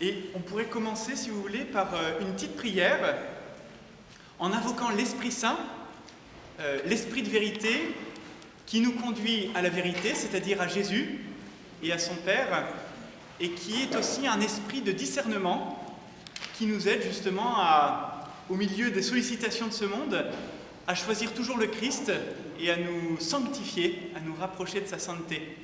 Et on pourrait commencer, si vous voulez, par une petite prière en invoquant l'Esprit Saint, l'Esprit de vérité, qui nous conduit à la vérité, c'est-à-dire à Jésus et à son Père, et qui est aussi un esprit de discernement qui nous aide justement au milieu des sollicitations de ce monde, à choisir toujours le Christ et à nous sanctifier, à nous rapprocher de sa sainteté.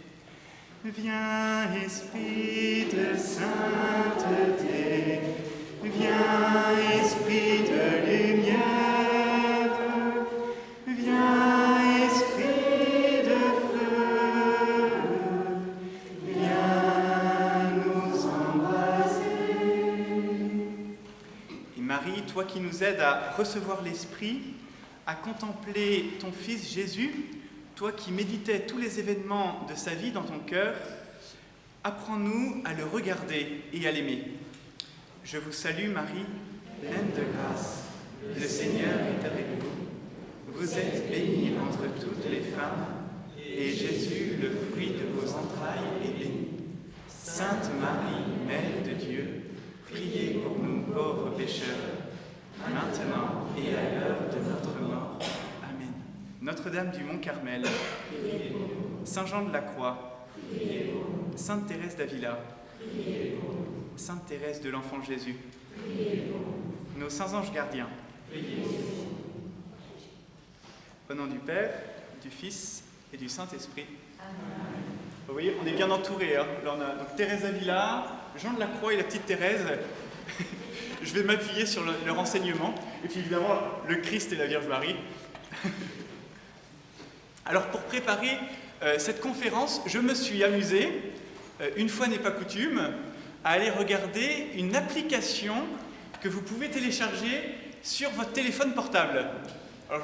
Viens, Esprit de sainteté, viens, Esprit de lumière, viens, Esprit de feu, viens nous embraser. Et Marie, toi qui nous aides à recevoir l'Esprit, à contempler ton Fils Jésus, toi qui méditais tous les événements de sa vie dans ton cœur, apprends-nous à le regarder et à l'aimer. Je vous salue Marie, pleine de grâce, le Seigneur est avec vous. Vous êtes bénie entre toutes les femmes, et Jésus, le fruit de vos entrailles, est béni. Sainte Marie, Mère de Dieu, priez pour nous pauvres pécheurs, maintenant et à l'heure de notre mort. Amen. Notre-Dame du Mont Carmel, Saint Jean de la Croix, Sainte Thérèse d'Avila, Sainte Thérèse de l'Enfant Jésus, nos saints anges gardiens, au nom du Père, du Fils et du Saint-Esprit. Vous voyez, on est bien entourés. Hein. Là, on a donc Thérèse d'Avila, Jean de la Croix et la petite Thérèse. Je vais m'appuyer sur le renseignement. Et puis évidemment, le Christ et la Vierge Marie. Alors, pour préparer cette conférence, je me suis amusé, une fois n'est pas coutume, à aller regarder une application que vous pouvez télécharger sur votre téléphone portable. Alors,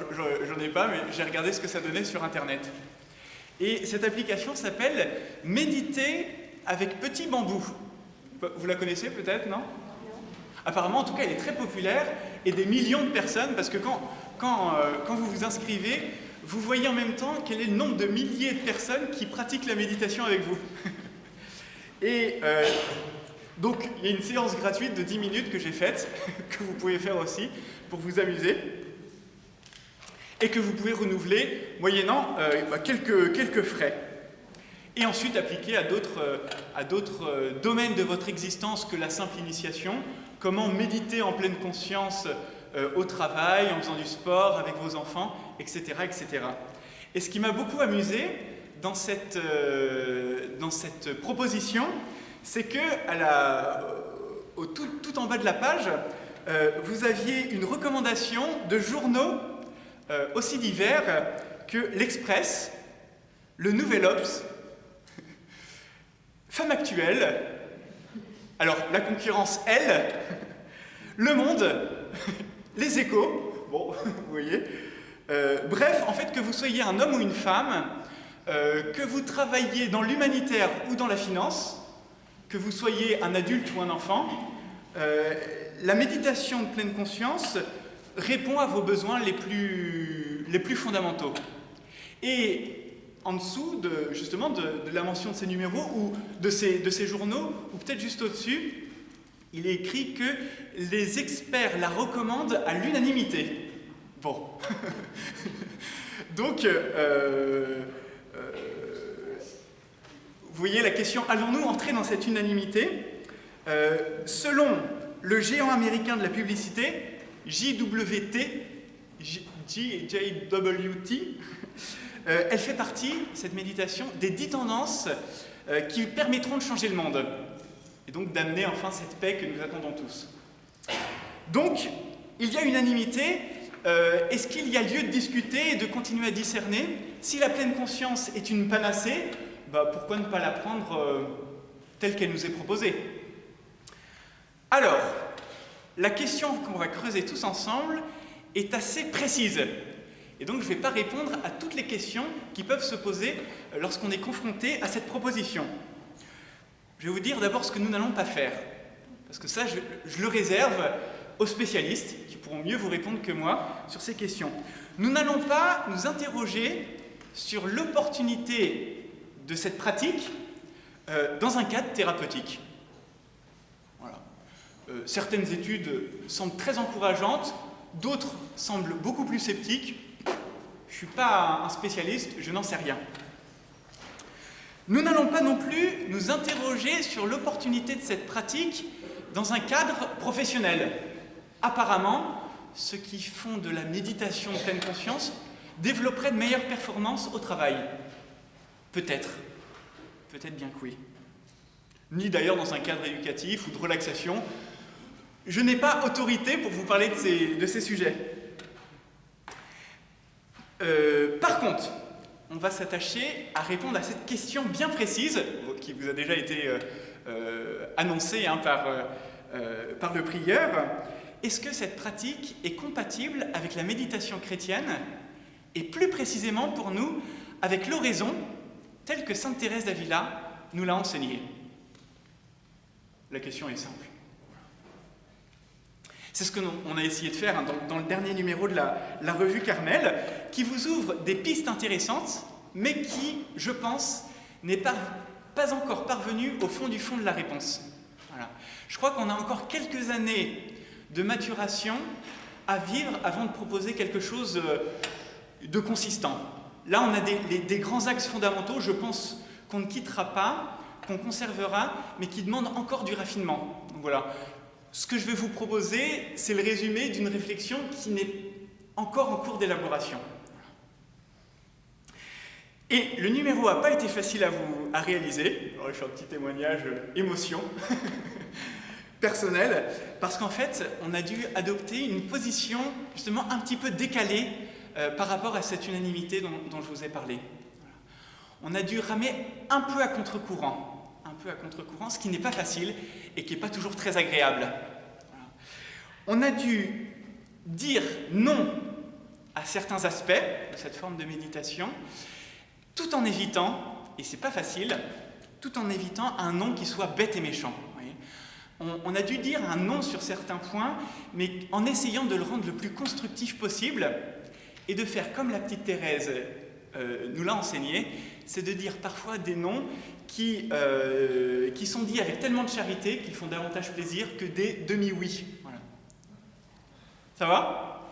j'en ai pas, mais j'ai regardé ce que ça donnait sur Internet. Et cette application s'appelle « Méditer avec petit bambou ». Vous la connaissez peut-être, non ? Apparemment, en tout cas, elle est très populaire et des millions de personnes, parce que quand vous vous inscrivez, vous voyez en même temps quel est le nombre de milliers de personnes qui pratiquent la méditation avec vous. Et donc, il y a une séance gratuite de 10 minutes que j'ai faite, que vous pouvez faire aussi, pour vous amuser, et que vous pouvez renouveler moyennant quelques frais. Et ensuite appliquer à d'autres domaines de votre existence que la simple initiation, comment méditer en pleine conscience au travail, en faisant du sport, avec vos enfants, etc., etc. Et ce qui m'a beaucoup amusé dans cette proposition, c'est que tout en bas de la page, vous aviez une recommandation de journaux aussi divers que l'Express, le Nouvel Obs, Femme Actuelle, alors la concurrence, elle, Le Monde, Les Échos, bon, vous voyez, bref, en fait, que vous soyez un homme ou une femme, que vous travailliez dans l'humanitaire ou dans la finance, que vous soyez un adulte ou un enfant, la méditation de pleine conscience répond à vos besoins les plus fondamentaux. Et en dessous justement de la mention de ces numéros ou de ces journaux, ou peut-être juste au-dessus, il est écrit que les experts la recommandent à l'unanimité. Bon. Donc, vous voyez la question, allons-nous entrer dans cette unanimité ? Selon le géant américain de la publicité, JWT, elle fait partie, cette méditation, des 10 tendances qui permettront de changer le monde et donc d'amener enfin cette paix que nous attendons tous. Donc, il y a unanimité. Est-ce qu'il y a lieu de discuter et de continuer à discerner ? Si la pleine conscience est une panacée, pourquoi ne pas la prendre telle qu'elle nous est proposée ? Alors, la question qu'on va creuser tous ensemble est assez précise. Et donc, je ne vais pas répondre à toutes les questions qui peuvent se poser lorsqu'on est confronté à cette proposition. Je vais vous dire d'abord ce que nous n'allons pas faire. Parce que ça, je le réserve aux spécialistes qui pourront mieux vous répondre que moi sur ces questions. Nous n'allons pas nous interroger sur l'opportunité de cette pratique dans un cadre thérapeutique. Voilà. Certaines études semblent très encourageantes, d'autres semblent beaucoup plus sceptiques. Je ne suis pas un spécialiste, je n'en sais rien. Nous n'allons pas non plus nous interroger sur l'opportunité de cette pratique dans un cadre professionnel. Apparemment, ceux qui font de la méditation de pleine conscience développeraient de meilleures performances au travail. Peut-être. Peut-être bien que oui. Ni d'ailleurs dans un cadre éducatif ou de relaxation. Je n'ai pas autorité pour vous parler de ces sujets. Par contre, on va s'attacher à répondre à cette question bien précise, qui vous a déjà été annoncée par le prieur. Est-ce que cette pratique est compatible avec la méditation chrétienne et plus précisément pour nous avec l'oraison telle que sainte Thérèse d'Avila nous l'a enseignée? La question est simple. C'est ce qu'on a essayé de faire dans le dernier numéro de la revue Carmel, qui vous ouvre des pistes intéressantes, mais qui, je pense, n'est pas encore parvenu au fond du fond de la réponse. Voilà. Je crois qu'on a encore quelques années de maturation à vivre avant de proposer quelque chose de consistant. Là, on a des grands axes fondamentaux, je pense, qu'on ne quittera pas, qu'on conservera, mais qui demandent encore du raffinement. Donc voilà. Ce que je vais vous proposer, c'est le résumé d'une réflexion qui n'est encore en cours d'élaboration. Et le numéro n'a pas été facile à réaliser. Alors, je fais un petit témoignage émotion personnelle, parce qu'en fait, on a dû adopter une position justement un petit peu décalée par rapport à cette unanimité dont je vous ai parlé. Voilà. On a dû ramer un peu à contre-courant, ce qui n'est pas facile et qui n'est pas toujours très agréable. Voilà. On a dû dire non à certains aspects de cette forme de méditation, tout en évitant, et c'est pas facile, tout en évitant un non qui soit bête et méchant. On a dû dire un non sur certains points, mais en essayant de le rendre le plus constructif possible et de faire comme la petite Thérèse nous l'a enseigné, c'est de dire parfois des noms qui sont dits avec tellement de charité qu'ils font davantage plaisir que des demi-oui. Voilà. Ça va?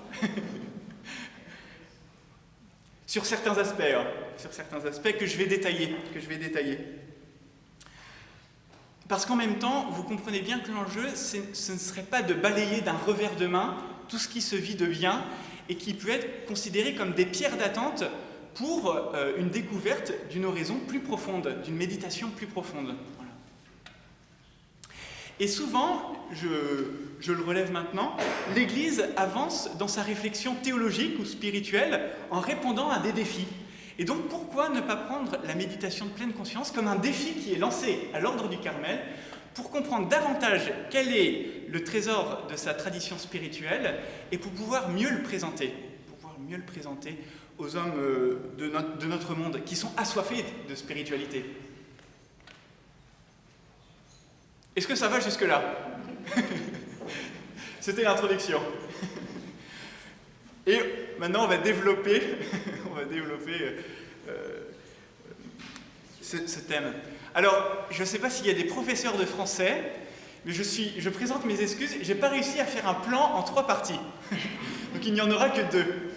Sur certains aspects que je vais détailler. Parce qu'en même temps, vous comprenez bien que l'enjeu, ce ne serait pas de balayer d'un revers de main tout ce qui se vit de bien et qui peut être considéré comme des pierres d'attente pour une découverte d'une oraison plus profonde, d'une méditation plus profonde. Voilà. Et souvent, je le relève maintenant, l'Église avance dans sa réflexion théologique ou spirituelle en répondant à des défis. Et donc, pourquoi ne pas prendre la méditation de pleine conscience comme un défi qui est lancé à l'ordre du Carmel pour comprendre davantage quel est le trésor de sa tradition spirituelle et pour pouvoir mieux le présenter aux hommes de notre monde qui sont assoiffés de spiritualité. Est-ce que ça va jusque-là? C'était l'introduction. Et maintenant, on va développer ce thème. Alors, je ne sais pas s'il y a des professeurs de français, mais je présente mes excuses. Je n'ai pas réussi à faire un plan en 3 parties. Donc, il n'y en aura que 2.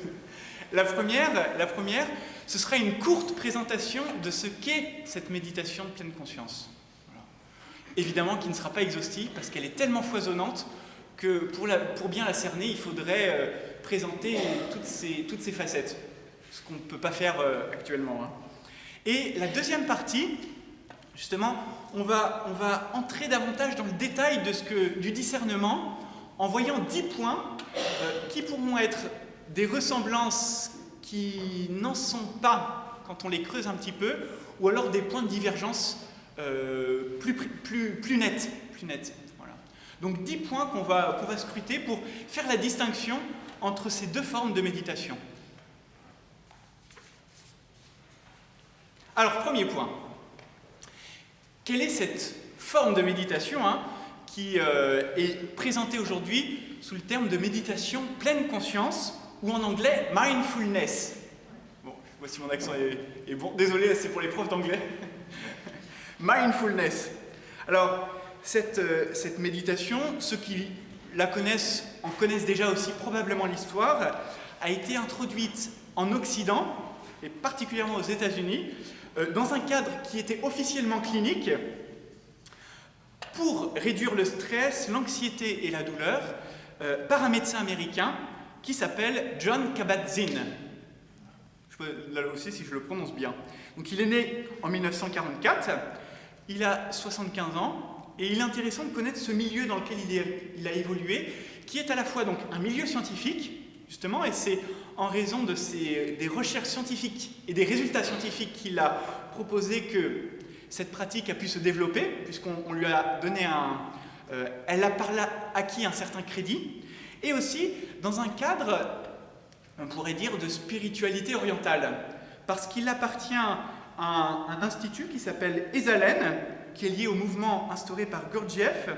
La première, ce sera une courte présentation de ce qu'est cette méditation de pleine conscience. Voilà. Évidemment, qui ne sera pas exhaustive, parce qu'elle est tellement foisonnante que pour bien la cerner, il faudrait présenter toutes ces facettes, ce qu'on ne peut pas faire actuellement. Hein. Et la deuxième partie, justement, on va entrer davantage dans le détail du discernement en voyant 10 points qui pourront être des ressemblances qui n'en sont pas quand on les creuse un petit peu, ou alors des points de divergence plus nets. Voilà. Donc 10 points qu'on va scruter pour faire la distinction entre ces 2 formes de méditation. Alors, premier point. Quelle est cette forme de méditation qui est présentée aujourd'hui sous le terme de méditation pleine conscience, ou en anglais mindfulness? Bon, je vois si mon accent est bon. Désolé, c'est pour les profs d'anglais. Mindfulness. Alors, cette méditation, ceux qui la connaissent en connaissent déjà aussi probablement l'histoire, a été introduite en Occident, et particulièrement aux États-Unis, dans un cadre qui était officiellement clinique, pour réduire le stress, l'anxiété et la douleur, par un médecin américain qui s'appelle Jon Kabat-Zinn. Je peux là aussi si je le prononce bien. Donc il est né en 1944, il a 75 ans, et il est intéressant de connaître ce milieu dans lequel il a évolué, qui est à la fois donc un milieu scientifique, justement, et c'est en raison des recherches scientifiques et des résultats scientifiques qu'il a proposé que cette pratique a pu se développer, puisqu'on lui a donné elle a par là acquis un certain crédit, et aussi dans un cadre, on pourrait dire, de spiritualité orientale, parce qu'il appartient à un institut qui s'appelle Esalen, qui est lié au mouvement instauré par Gurdjieff,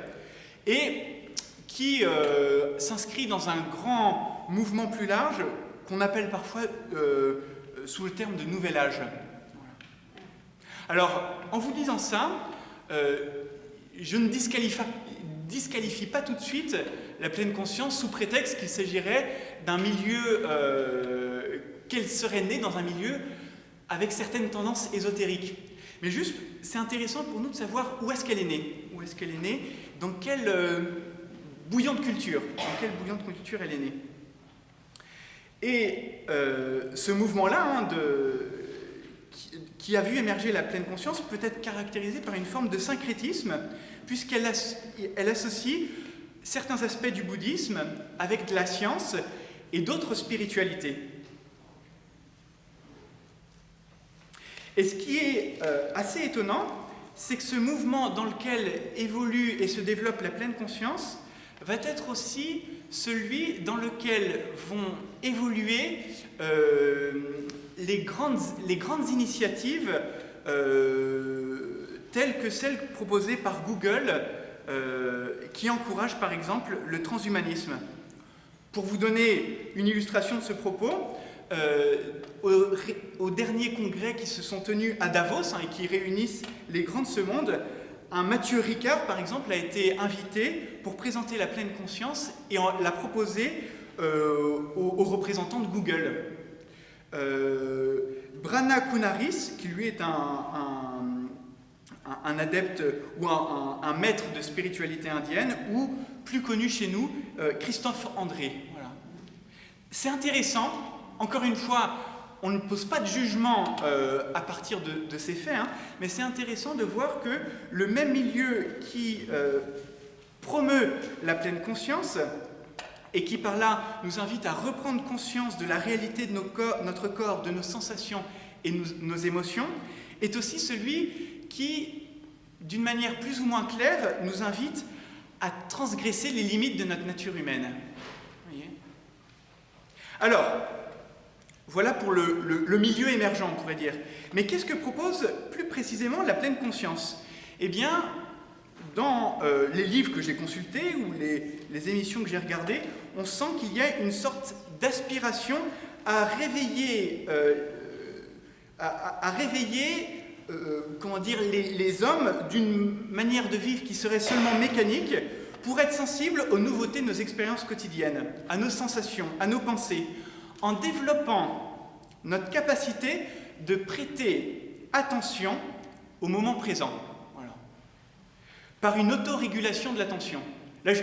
et qui s'inscrit dans un grand mouvement plus large, qu'on appelle parfois sous le terme de Nouvel Âge. Alors, en vous disant ça, je ne disqualifie pas tout de suite la pleine conscience sous prétexte qu'il s'agirait d'un milieu, qu'elle serait née dans un milieu avec certaines tendances ésotériques. Mais juste, c'est intéressant pour nous de savoir où est-ce qu'elle est née. Où est-ce qu'elle est née, dans quel bouillon de culture, elle est née. Et ce mouvement-là, qui a vu émerger la pleine conscience, peut être caractérisé par une forme de syncrétisme, puisqu'elle associe certains aspects du bouddhisme avec de la science et d'autres spiritualités. Et ce qui est assez étonnant, c'est que ce mouvement dans lequel évolue et se développe la pleine conscience va être aussi celui dans lequel vont évoluer les grandes initiatives telles que celles proposées par Google, qui encouragent par exemple le transhumanisme. Pour vous donner une illustration de ce propos, au dernier congrès qui se sont tenus à Davos, et qui réunissent les grands de ce monde, un Mathieu Ricard, par exemple, a été invité pour présenter la pleine conscience et l'a proposé aux représentants de Google. Brahma Kunaris, qui lui est un adepte ou un maître de spiritualité indienne, ou plus connu chez nous, Christophe André. Voilà. C'est intéressant, encore une fois, on ne pose pas de jugement à partir de ces faits, mais c'est intéressant de voir que le même milieu qui promeut la pleine conscience et qui par là nous invite à reprendre conscience de la réalité de notre corps, de nos sensations et nos émotions, est aussi celui qui, d'une manière plus ou moins claire, nous invite à transgresser les limites de notre nature humaine. Vous voyez ? Alors, voilà pour le milieu émergent, on pourrait dire. Mais qu'est-ce que propose plus précisément la pleine conscience ? Eh bien, dans les livres que j'ai consultés ou les émissions que j'ai regardées, on sent qu'il y a une sorte d'aspiration à réveiller, comment dire, les hommes d'une manière de vivre qui serait seulement mécanique, pour être sensibles aux nouveautés de nos expériences quotidiennes, à nos sensations, à nos pensées, en développant notre capacité de prêter attention au moment présent. Voilà. Par une autorégulation de l'attention. Là,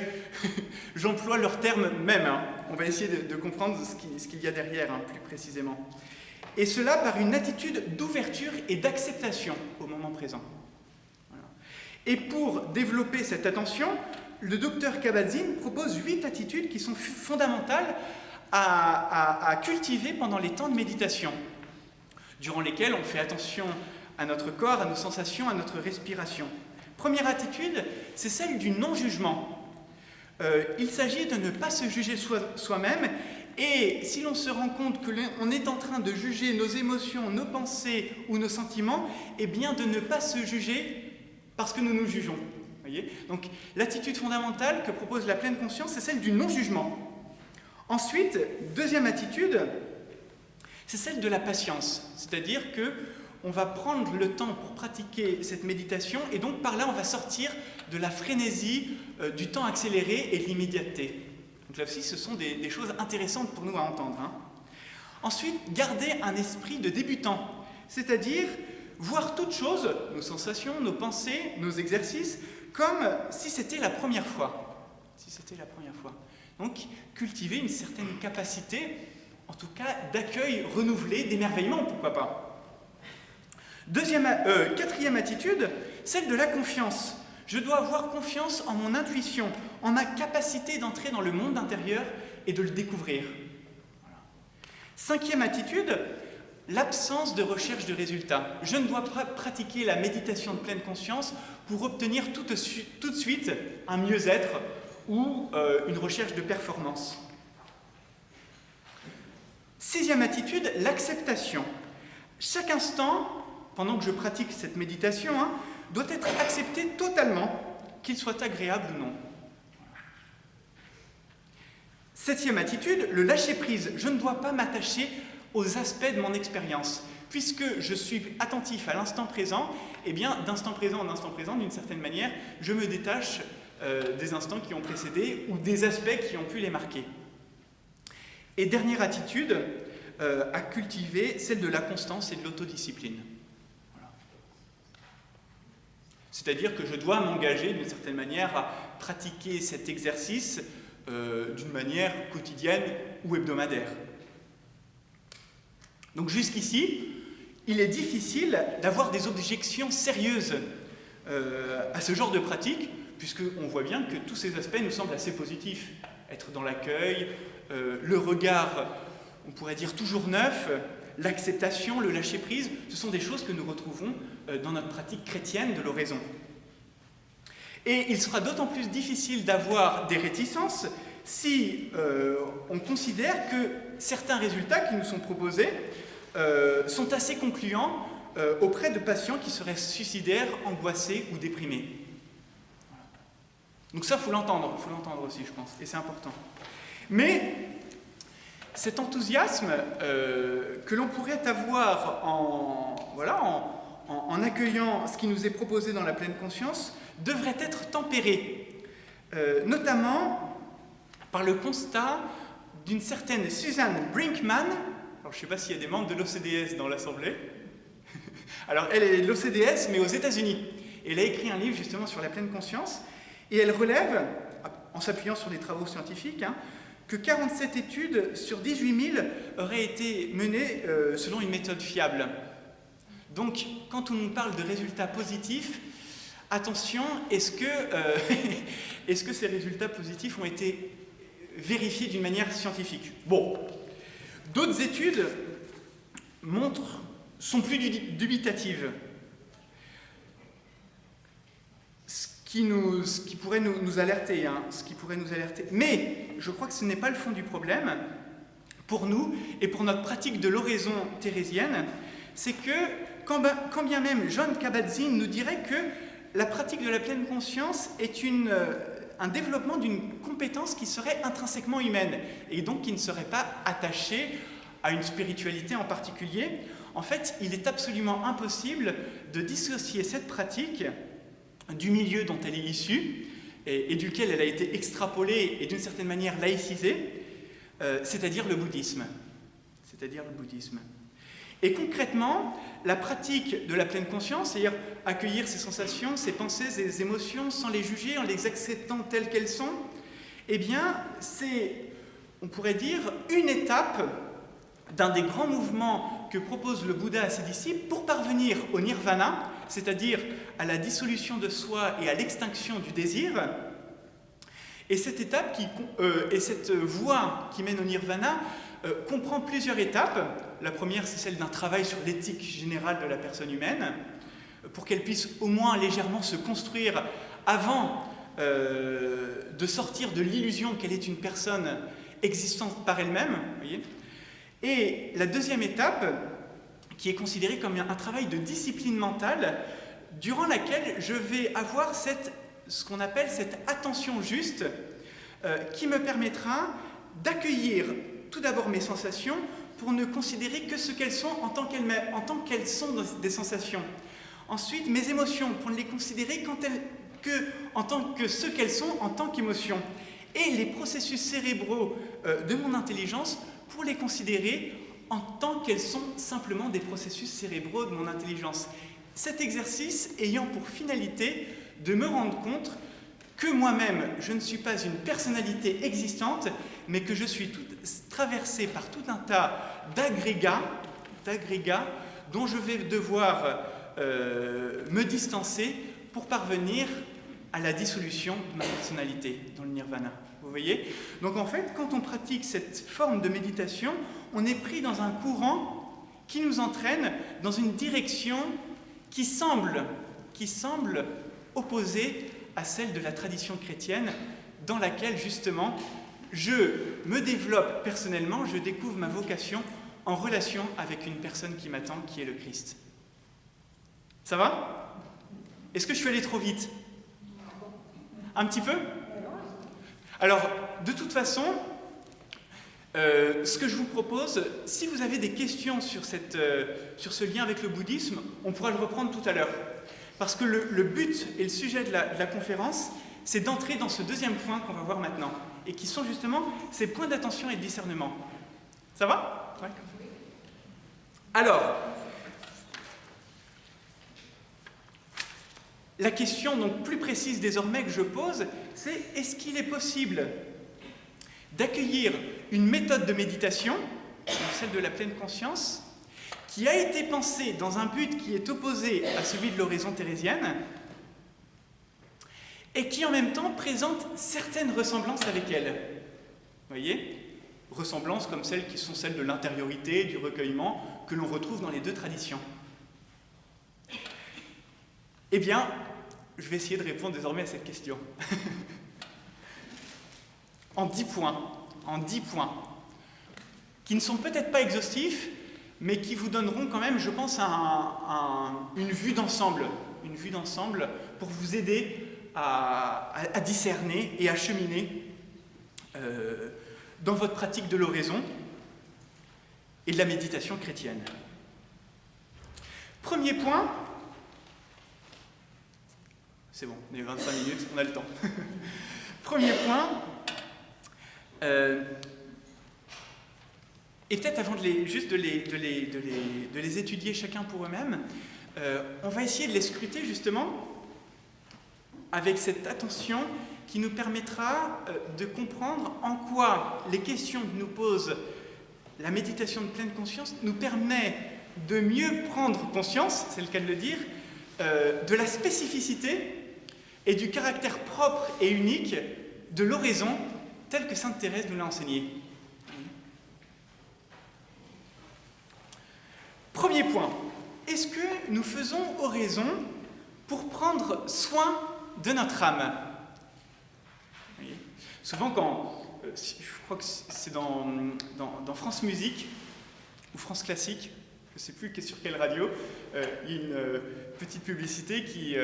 j'emploie leur terme même. On va essayer de comprendre ce qu'il y a derrière, plus précisément. Et cela par une attitude d'ouverture et d'acceptation au moment présent. Voilà. Et pour développer cette attention, le docteur Kabat-Zinn propose 8 attitudes qui sont fondamentales à cultiver pendant les temps de méditation, durant lesquels on fait attention à notre corps, à nos sensations, à notre respiration. Première attitude, c'est celle du non-jugement. Il s'agit de ne pas se juger soi-même, et si l'on se rend compte qu'on est en train de juger nos émotions, nos pensées ou nos sentiments, eh bien de ne pas se juger parce que nous nous jugeons. Voyez ? Donc l'attitude fondamentale que propose la pleine conscience, c'est celle du non-jugement. Ensuite, deuxième attitude, c'est celle de la patience, c'est-à-dire que on va prendre le temps pour pratiquer cette méditation, et donc par là, on va sortir de la frénésie du temps accéléré et de l'immédiateté. Donc là aussi, ce sont des choses intéressantes pour nous à entendre. Ensuite, garder un esprit de débutant, c'est-à-dire voir toutes choses, nos sensations, nos pensées, nos exercices, comme si c'était la première fois. Si c'était la première fois. Donc, cultiver une certaine capacité, en tout cas, d'accueil renouvelé, d'émerveillement, pourquoi pas. Quatrième attitude, celle de la confiance. Je dois avoir confiance en mon intuition, en ma capacité d'entrer dans le monde intérieur et de le découvrir. Voilà. Cinquième attitude, l'absence de recherche de résultats. Je ne dois pas pratiquer la méditation de pleine conscience pour obtenir tout de suite un mieux-être ou une recherche de performance. Sixième attitude, l'acceptation. Chaque instant, pendant que je pratique cette méditation, doit être accepté totalement, qu'il soit agréable ou non. Septième attitude, le lâcher-prise. Je ne dois pas m'attacher aux aspects de mon expérience. Puisque je suis attentif à l'instant présent, eh bien, d'instant présent en instant présent, d'une certaine manière, je me détache des instants qui ont précédé ou des aspects qui ont pu les marquer. Et dernière attitude à cultiver, celle de la constance et de l'autodiscipline. Voilà. C'est-à-dire que je dois m'engager d'une certaine manière à pratiquer cet exercice d'une manière quotidienne ou hebdomadaire. Donc jusqu'ici, il est difficile d'avoir des objections sérieuses à ce genre de pratique, puisqu'on voit bien que tous ces aspects nous semblent assez positifs. Être dans l'accueil, le regard, on pourrait dire toujours neuf, l'acceptation, le lâcher-prise, ce sont des choses que nous retrouvons dans notre pratique chrétienne de l'oraison. Et il sera d'autant plus difficile d'avoir des réticences si on considère que certains résultats qui nous sont proposés sont assez concluants auprès de patients qui seraient suicidaires, angoissés ou déprimés. Voilà. Donc ça, il faut l'entendre aussi, je pense, et c'est important. Mais cet enthousiasme que l'on pourrait avoir en accueillant ce qui nous est proposé dans la pleine conscience devrait être tempéré, notamment par le constat d'une certaine Suzanne Brinkman. Alors, je ne sais pas s'il y a des membres de l'OCDS dans l'Assemblée. Alors, elle est de l'OCDS, mais aux États-Unis. Et elle a écrit un livre justement sur la pleine conscience, et elle relève, en s'appuyant sur des travaux scientifiques, que 47 études sur 18 000 auraient été menées selon une méthode fiable. Donc, quand on nous parle de résultats positifs, attention, est-ce que ces résultats positifs ont été vérifiés d'une manière scientifique? Bon, d'autres études sont plus dubitatives. Ce qui pourrait nous alerter, Mais je crois que ce n'est pas le fond du problème pour nous et pour notre pratique de l'oraison thérésienne, c'est que quand bien même Jon Kabat-Zinn nous dirait que la pratique de la pleine conscience est un développement d'une compétence qui serait intrinsèquement humaine et donc qui ne serait pas attachée à une spiritualité en particulier. En fait, il est absolument impossible de dissocier cette pratique du milieu dont elle est issue et duquel elle a été extrapolée et d'une certaine manière laïcisée, c'est-à-dire le bouddhisme. Et concrètement, la pratique de la pleine conscience, c'est-à-dire accueillir ses sensations, ses pensées, ses émotions, sans les juger, en les acceptant telles qu'elles sont, eh bien, c'est, on pourrait dire, une étape d'un des grands mouvements que propose le Bouddha à ses disciples pour parvenir au nirvana, c'est-à-dire à la dissolution de soi et à l'extinction du désir. Et cette étape et cette voie qui mène au nirvana comprend plusieurs étapes. La première, c'est celle d'un travail sur l'éthique générale de la personne humaine, pour qu'elle puisse au moins légèrement se construire avant de sortir de l'illusion qu'elle est une personne existante par elle-même. Voyez. Et la deuxième étape, qui est considérée comme un travail de discipline mentale, durant laquelle je vais avoir ce qu'on appelle cette attention juste, qui me permettra d'accueillir tout d'abord mes sensations, pour ne considérer que ce qu'elles sont en tant qu'elles sont des sensations. Ensuite, mes émotions, pour ne les considérer en tant que ce qu'elles sont en tant qu'émotions. Et les processus cérébraux de mon intelligence, pour les considérer en tant qu'elles sont simplement des processus cérébraux de mon intelligence. Cet exercice ayant pour finalité de me rendre compte que moi-même, je ne suis pas une personnalité existante, mais que je suis traversé par tout un tas d'agrégats dont je vais devoir me distancer pour parvenir à la dissolution de ma personnalité dans le nirvana. Vous voyez? Donc en fait, quand on pratique cette forme de méditation, on est pris dans un courant qui nous entraîne dans une direction qui semble opposée à celle de la tradition chrétienne, dans laquelle justement je me développe personnellement, je découvre ma vocation en relation avec une personne qui m'attend, qui est le Christ. Ça va? Est-ce que je suis allé trop vite? Un petit peu? Alors, de toute façon, ce que je vous propose, si vous avez des questions sur ce lien avec le bouddhisme, on pourra le reprendre tout à l'heure. Parce que le but et le sujet de la conférence, c'est d'entrer dans ce deuxième point qu'on va voir maintenant, et qui sont justement ces points d'attention et de discernement. Ça va? Ouais. Alors, la question donc plus précise désormais que je pose, c'est est-ce qu'il est possible d'accueillir une méthode de méditation, celle de la pleine conscience, qui a été pensée dans un but qui est opposé à celui de l'oraison thérésienne, et qui en même temps présente certaines ressemblances avec elle. Vous voyez? Ressemblances comme celles qui sont celles de l'intériorité, du recueillement, que l'on retrouve dans les deux traditions. Eh bien, je vais essayer de répondre désormais à cette question. En 10 points, qui ne sont peut-être pas exhaustifs, mais qui vous donneront quand même, je pense, une vue d'ensemble pour vous aider à discerner et à cheminer dans votre pratique de l'oraison et de la méditation chrétienne. Premier point, c'est bon, on est 25 minutes, on a le temps. Premier point, et peut-être avant de les étudier chacun pour eux-mêmes, on va essayer de les scruter justement avec cette attention qui nous permettra de comprendre en quoi les questions que nous pose la méditation de pleine conscience nous permet de mieux prendre conscience, c'est le cas de le dire, de la spécificité et du caractère propre et unique de l'oraison telle que Sainte Thérèse nous l'a enseignée. Premier point, est-ce que nous faisons oraison pour prendre soin de notre âme? Souvent je crois que c'est dans France Musique ou France Classique, je ne sais plus sur quelle radio, il y a une petite publicité qui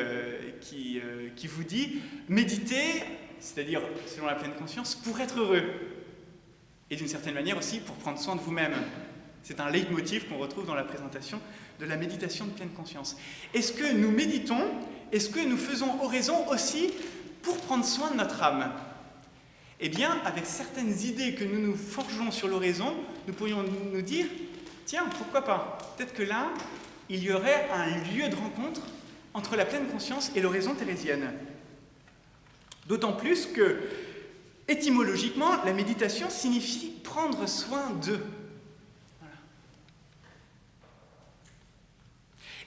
vous dit « Méditez », c'est-à-dire selon la pleine conscience, pour être heureux. Et d'une certaine manière aussi pour prendre soin de vous-même. C'est un leitmotiv qu'on retrouve dans la présentation de la méditation de pleine conscience. Est-ce que nous méditons? Est-ce que nous faisons oraison aussi pour prendre soin de notre âme? Eh bien, avec certaines idées que nous nous forgeons sur l'oraison, nous pourrions nous dire, tiens, pourquoi pas? Peut-être que là, il y aurait un lieu de rencontre entre la pleine conscience et l'oraison thérésienne. D'autant plus que, étymologiquement, la méditation signifie prendre soin d'eux. Voilà.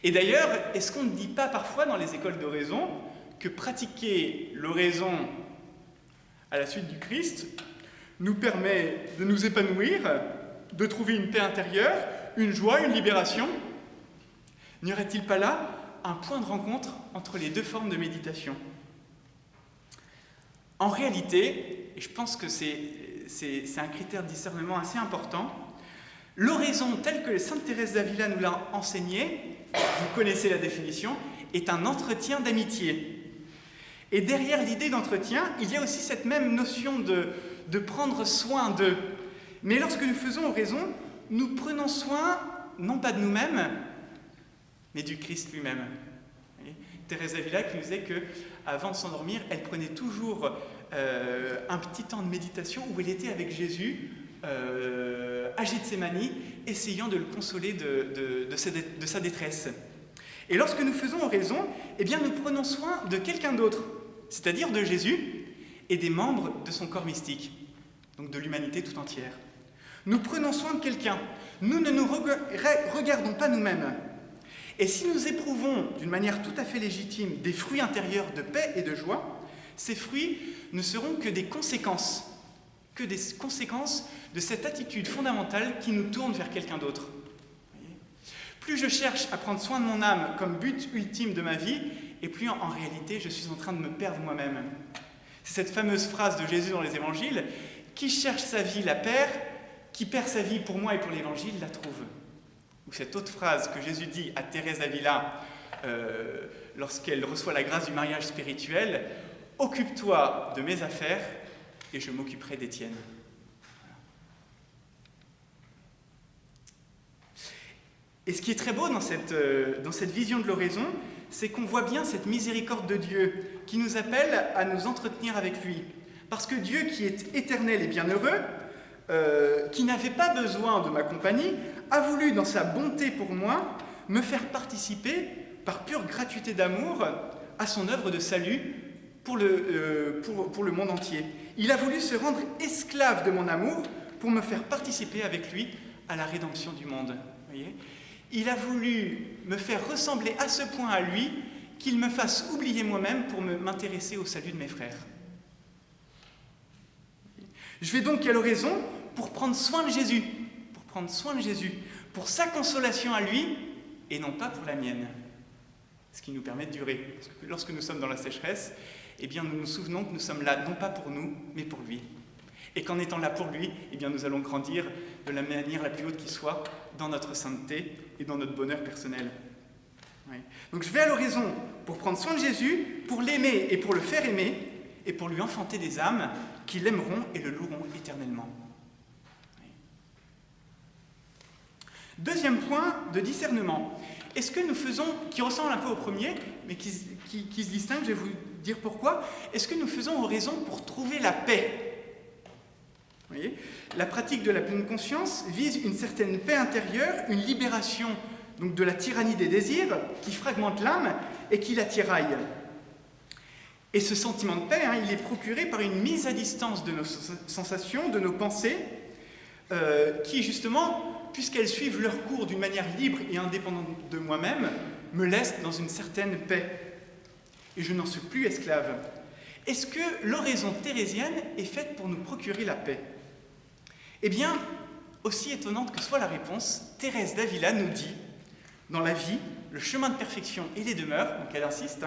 Et d'ailleurs, est-ce qu'on ne dit pas parfois dans les écoles d'oraison que pratiquer l'oraison à la suite du Christ nous permet de nous épanouir, de trouver une paix intérieure, une joie, une libération? N'y aurait-il pas là un point de rencontre entre les deux formes de méditation? En réalité, et je pense que c'est un critère de discernement assez important, l'oraison telle que Sainte Thérèse d'Avila nous l'a enseignée, vous connaissez la définition, est un entretien d'amitié. Et derrière l'idée d'entretien, il y a aussi cette même notion de prendre soin d'eux. Mais lorsque nous faisons oraison, nous prenons soin, non pas de nous-mêmes, mais du Christ lui-même. Thérèse d'Avila qui nous disait qu'avant de s'endormir, elle prenait toujours un petit temps de méditation où elle était avec Jésus, à Gethsémani, essayant de le consoler de sa détresse. Et lorsque nous faisons oraison, eh bien nous prenons soin de quelqu'un d'autre, c'est-à-dire de Jésus et des membres de son corps mystique, donc de l'humanité tout entière. Nous prenons soin de quelqu'un, nous ne nous regardons pas nous-mêmes. Et si nous éprouvons d'une manière tout à fait légitime des fruits intérieurs de paix et de joie, ces fruits ne seront que des conséquences de cette attitude fondamentale qui nous tourne vers quelqu'un d'autre. Plus je cherche à prendre soin de mon âme comme but ultime de ma vie, et plus en réalité je suis en train de me perdre moi-même. C'est cette fameuse phrase de Jésus dans les évangiles, « Qui cherche sa vie la perd, qui perd sa vie pour moi et pour l'évangile la trouve. » Ou cette autre phrase que Jésus dit à Thérèse d'Avila lorsqu'elle reçoit la grâce du mariage spirituel, « Occupe-toi de mes affaires et je m'occuperai des tiennes. » Et ce qui est très beau dans cette vision de l'oraison, c'est qu'on voit bien cette miséricorde de Dieu qui nous appelle à nous entretenir avec lui. Parce que Dieu, qui est éternel et bienheureux, qui n'avait pas besoin de ma compagnie, a voulu, dans sa bonté pour moi, me faire participer, par pure gratuité d'amour, à son œuvre de salut pour le monde entier. Il a voulu se rendre esclave de mon amour pour me faire participer avec lui à la rédemption du monde. Voyez ? Il a voulu me faire ressembler à ce point à lui qu'il me fasse oublier moi-même pour m'intéresser au salut de mes frères. Je vais donc à l'oraison pour prendre soin de Jésus, pour sa consolation à lui et non pas pour la mienne. Ce qui nous permet de durer. Parce que lorsque nous sommes dans la sécheresse, eh bien nous nous souvenons que nous sommes là non pas pour nous, mais pour lui. Et qu'en étant là pour lui, eh bien nous allons grandir de la manière la plus haute qui soit dans notre sainteté et dans notre bonheur personnel. Oui. Donc je vais à l'oraison pour prendre soin de Jésus, pour l'aimer et pour le faire aimer, et pour lui enfanter des âmes qui l'aimeront et le loueront éternellement. Oui. Deuxième point de discernement. Est-ce que nous faisons, qui ressemble un peu au premier, mais qui se distingue, je vais vous dire pourquoi, est-ce que nous faisons oraison pour trouver la paix ? Vous voyez ? La pratique de la pleine conscience vise une certaine paix intérieure, une libération donc, de la tyrannie des désirs qui fragmente l'âme et qui la tiraille. Et ce sentiment de paix, il est procuré par une mise à distance de nos sensations, de nos pensées, qui justement, puisqu'elles suivent leur cours d'une manière libre et indépendante de moi-même, me laissent dans une certaine paix. Et je n'en suis plus esclave. Est-ce que l'oraison thérésienne est faite pour nous procurer la paix ? Eh bien, aussi étonnante que soit la réponse, Thérèse d'Avila nous dit, dans la vie, le chemin de perfection et les demeures, donc elle insiste,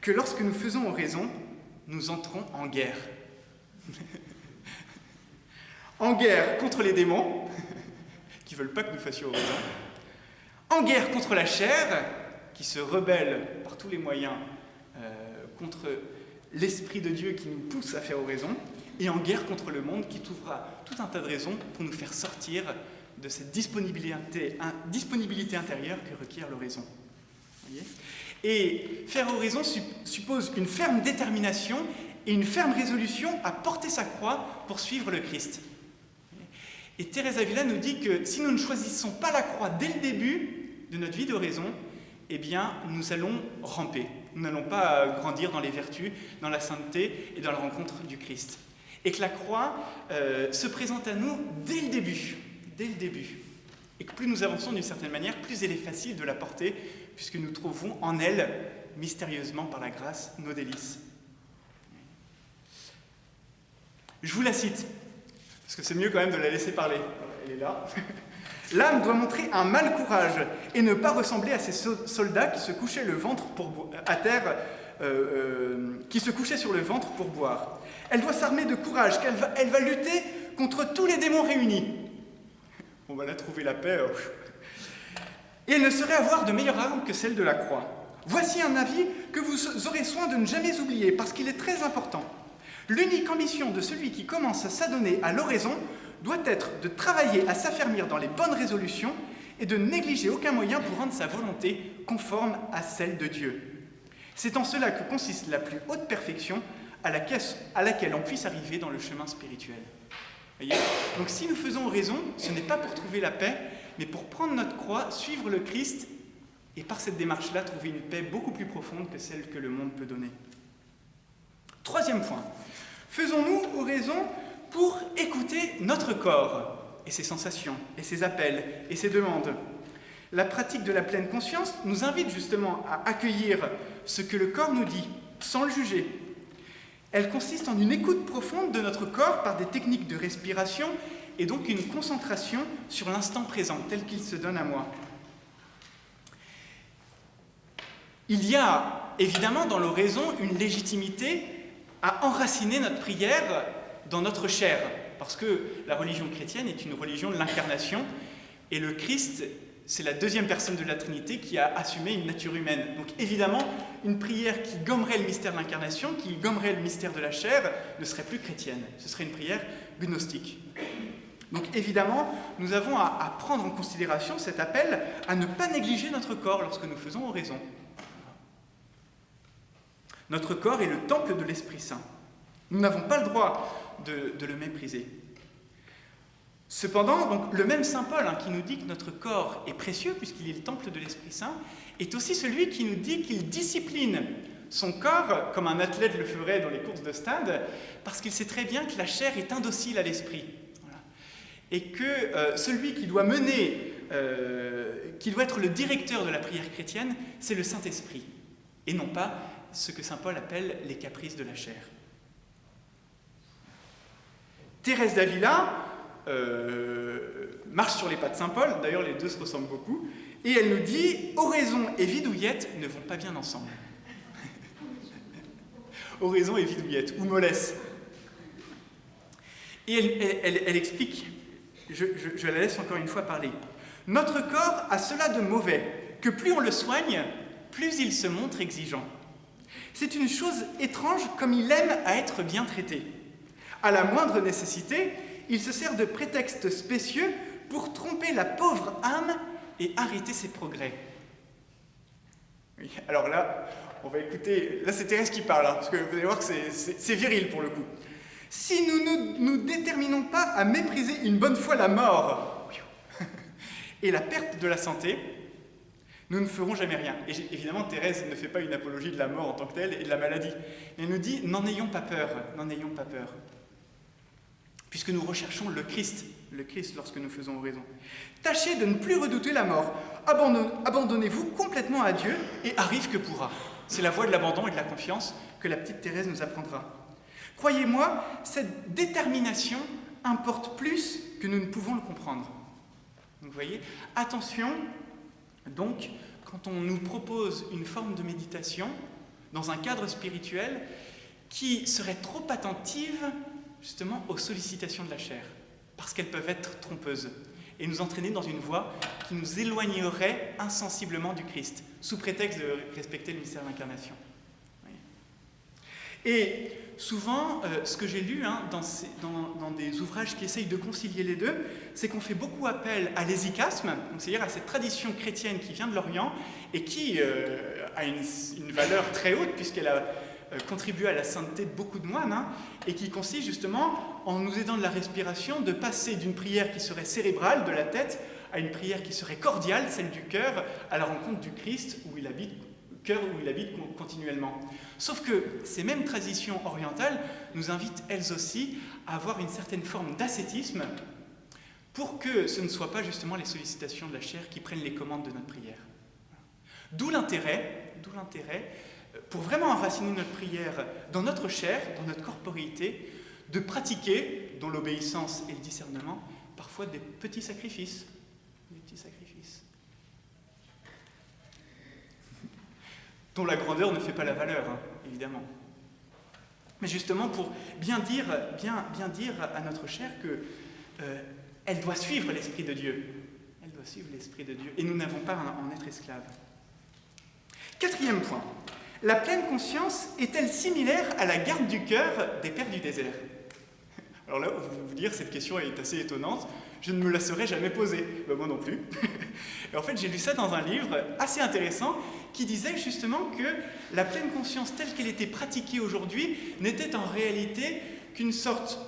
que lorsque nous faisons oraison, nous entrons en guerre. En guerre contre les démons, qui ne veulent pas que nous fassions oraison, en guerre contre la chair, qui se rebelle par tous les moyens contre l'Esprit de Dieu qui nous pousse à faire oraison, et en guerre contre le monde qui trouvera tout un tas de raisons pour nous faire sortir de cette disponibilité intérieure que requiert l'oraison. Et faire oraison suppose une ferme détermination et une ferme résolution à porter sa croix pour suivre le Christ. Et Thérèse d'Avila nous dit que si nous ne choisissons pas la croix dès le début de notre vie d'oraison, eh bien, nous allons ramper. Nous n'allons pas grandir dans les vertus, dans la sainteté et dans la rencontre du Christ. Et que la croix se présente à nous dès le début. Et que plus nous avançons d'une certaine manière, plus elle est facile de la porter, puisque nous trouvons en elle, mystérieusement par la grâce, nos délices. Je vous la cite, parce que c'est mieux quand même de la laisser parler. Elle est là. L'âme doit montrer un mal courage et ne pas ressembler à ces soldats qui se couchaient le ventre à terre, qui se couchaient sur le ventre pour boire. Elle doit s'armer de courage, elle va lutter contre tous les démons réunis. On va la trouver la paix. Et elle ne saurait avoir de meilleure arme que celle de la croix. Voici un avis que vous aurez soin de ne jamais oublier, parce qu'il est très important. L'unique ambition de celui qui commence à s'adonner à l'oraison doit être de travailler à s'affermir dans les bonnes résolutions et de négliger aucun moyen pour rendre sa volonté conforme à celle de Dieu. C'est en cela que consiste la plus haute perfection à laquelle on puisse arriver dans le chemin spirituel. Voyez ? Donc si nous faisons raison, ce n'est pas pour trouver la paix, mais pour prendre notre croix, suivre le Christ, et par cette démarche-là, trouver une paix beaucoup plus profonde que celle que le monde peut donner. Troisième point. Faisons-nous raison pour écouter notre corps et ses sensations, et ses appels, et ses demandes. La pratique de la pleine conscience nous invite justement à accueillir ce que le corps nous dit, sans le juger. Elle consiste en une écoute profonde de notre corps par des techniques de respiration et donc une concentration sur l'instant présent, tel qu'il se donne à moi. Il y a évidemment dans l'oraison une légitimité à enraciner notre prière dans notre chair, parce que la religion chrétienne est une religion de l'incarnation, et le Christ, c'est la deuxième personne de la Trinité qui a assumé une nature humaine. Donc évidemment, une prière qui gommerait le mystère de l'incarnation, qui gommerait le mystère de la chair, ne serait plus chrétienne. Ce serait une prière gnostique. Donc évidemment, nous avons à prendre en considération cet appel à ne pas négliger notre corps lorsque nous faisons oraison. Notre corps est le temple de l'Esprit Saint. Nous n'avons pas le droit de le mépriser. Cependant, donc, le même saint Paul qui nous dit que notre corps est précieux puisqu'il est le temple de l'Esprit Saint, est aussi celui qui nous dit qu'il discipline son corps comme un athlète le ferait dans les courses de stade, parce qu'il sait très bien que la chair est indocile à l'esprit. Voilà. Et que celui qui doit qui doit être le directeur de la prière chrétienne, c'est le Saint-Esprit, et non pas ce que saint Paul appelle les caprices de la chair. Thérèse d'Avila marche sur les pas de saint Paul, d'ailleurs les deux se ressemblent beaucoup, et elle nous dit « oraison et vidouillette ne vont pas bien ensemble ». Oraison et vidouillette, ou mollesse. Et elle explique, je la laisse encore une fois parler. « Notre corps a cela de mauvais, que plus on le soigne, plus il se montre exigeant. C'est une chose étrange comme il aime à être bien traité. À la moindre nécessité, il se sert de prétextes spécieux pour tromper la pauvre âme et arrêter ses progrès. » Oui, alors là, on va écouter, là c'est Thérèse qui parle, parce que vous allez voir que c'est viril pour le coup. « Si nous ne nous déterminons pas à mépriser une bonne fois la mort et la perte de la santé, nous ne ferons jamais rien. » Et évidemment, Thérèse ne fait pas une apologie de la mort en tant que telle et de la maladie. Elle nous dit « N'en ayons pas peur, n'en ayons pas peur. » Puisque nous recherchons le Christ lorsque nous faisons oraison. Tâchez de ne plus redouter la mort. Abandonnez-vous complètement à Dieu et arrive que pourra. C'est la voie de l'abandon et de la confiance que la petite Thérèse nous apprendra. Croyez-moi, cette détermination importe plus que nous ne pouvons le comprendre. Donc, vous voyez, attention, donc, quand on nous propose une forme de méditation dans un cadre spirituel qui serait trop attentive justement aux sollicitations de la chair, parce qu'elles peuvent être trompeuses et nous entraîner dans une voie qui nous éloignerait insensiblement du Christ, sous prétexte de respecter le mystère de l'incarnation. Et souvent, ce que j'ai lu dans des ouvrages qui essayent de concilier les deux, c'est qu'on fait beaucoup appel à l'hésychasme, c'est-à-dire à cette tradition chrétienne qui vient de l'Orient et qui a une valeur très haute puisqu'elle a contribué à la sainteté de beaucoup de moines, et qui consiste justement, en nous aidant de la respiration, de passer d'une prière qui serait cérébrale, de la tête, à une prière qui serait cordiale, celle du cœur, à la rencontre du Christ, où il habite continuellement. Sauf que ces mêmes traditions orientales nous invitent, elles aussi, à avoir une certaine forme d'ascétisme pour que ce ne soit pas justement les sollicitations de la chair qui prennent les commandes de notre prière. D'où l'intérêt, pour vraiment enraciner notre prière dans notre chair, dans notre corporéité, de pratiquer, dans l'obéissance et le discernement, parfois des petits sacrifices. Dont la grandeur ne fait pas la valeur, évidemment. Mais justement pour bien dire à notre chair que elle doit suivre l'Esprit de Dieu. Elle doit suivre l'Esprit de Dieu. Et nous n'avons pas à en être esclaves. Quatrième point. La pleine conscience est-elle similaire à la garde du cœur des pères du désert ? Alors là, vous vous dire, cette question est assez étonnante. Je ne me la serais jamais posée. Ben, moi non plus. Et en fait, j'ai lu ça dans un livre assez intéressant qui disait justement que la pleine conscience telle qu'elle était pratiquée aujourd'hui n'était en réalité qu'une sorte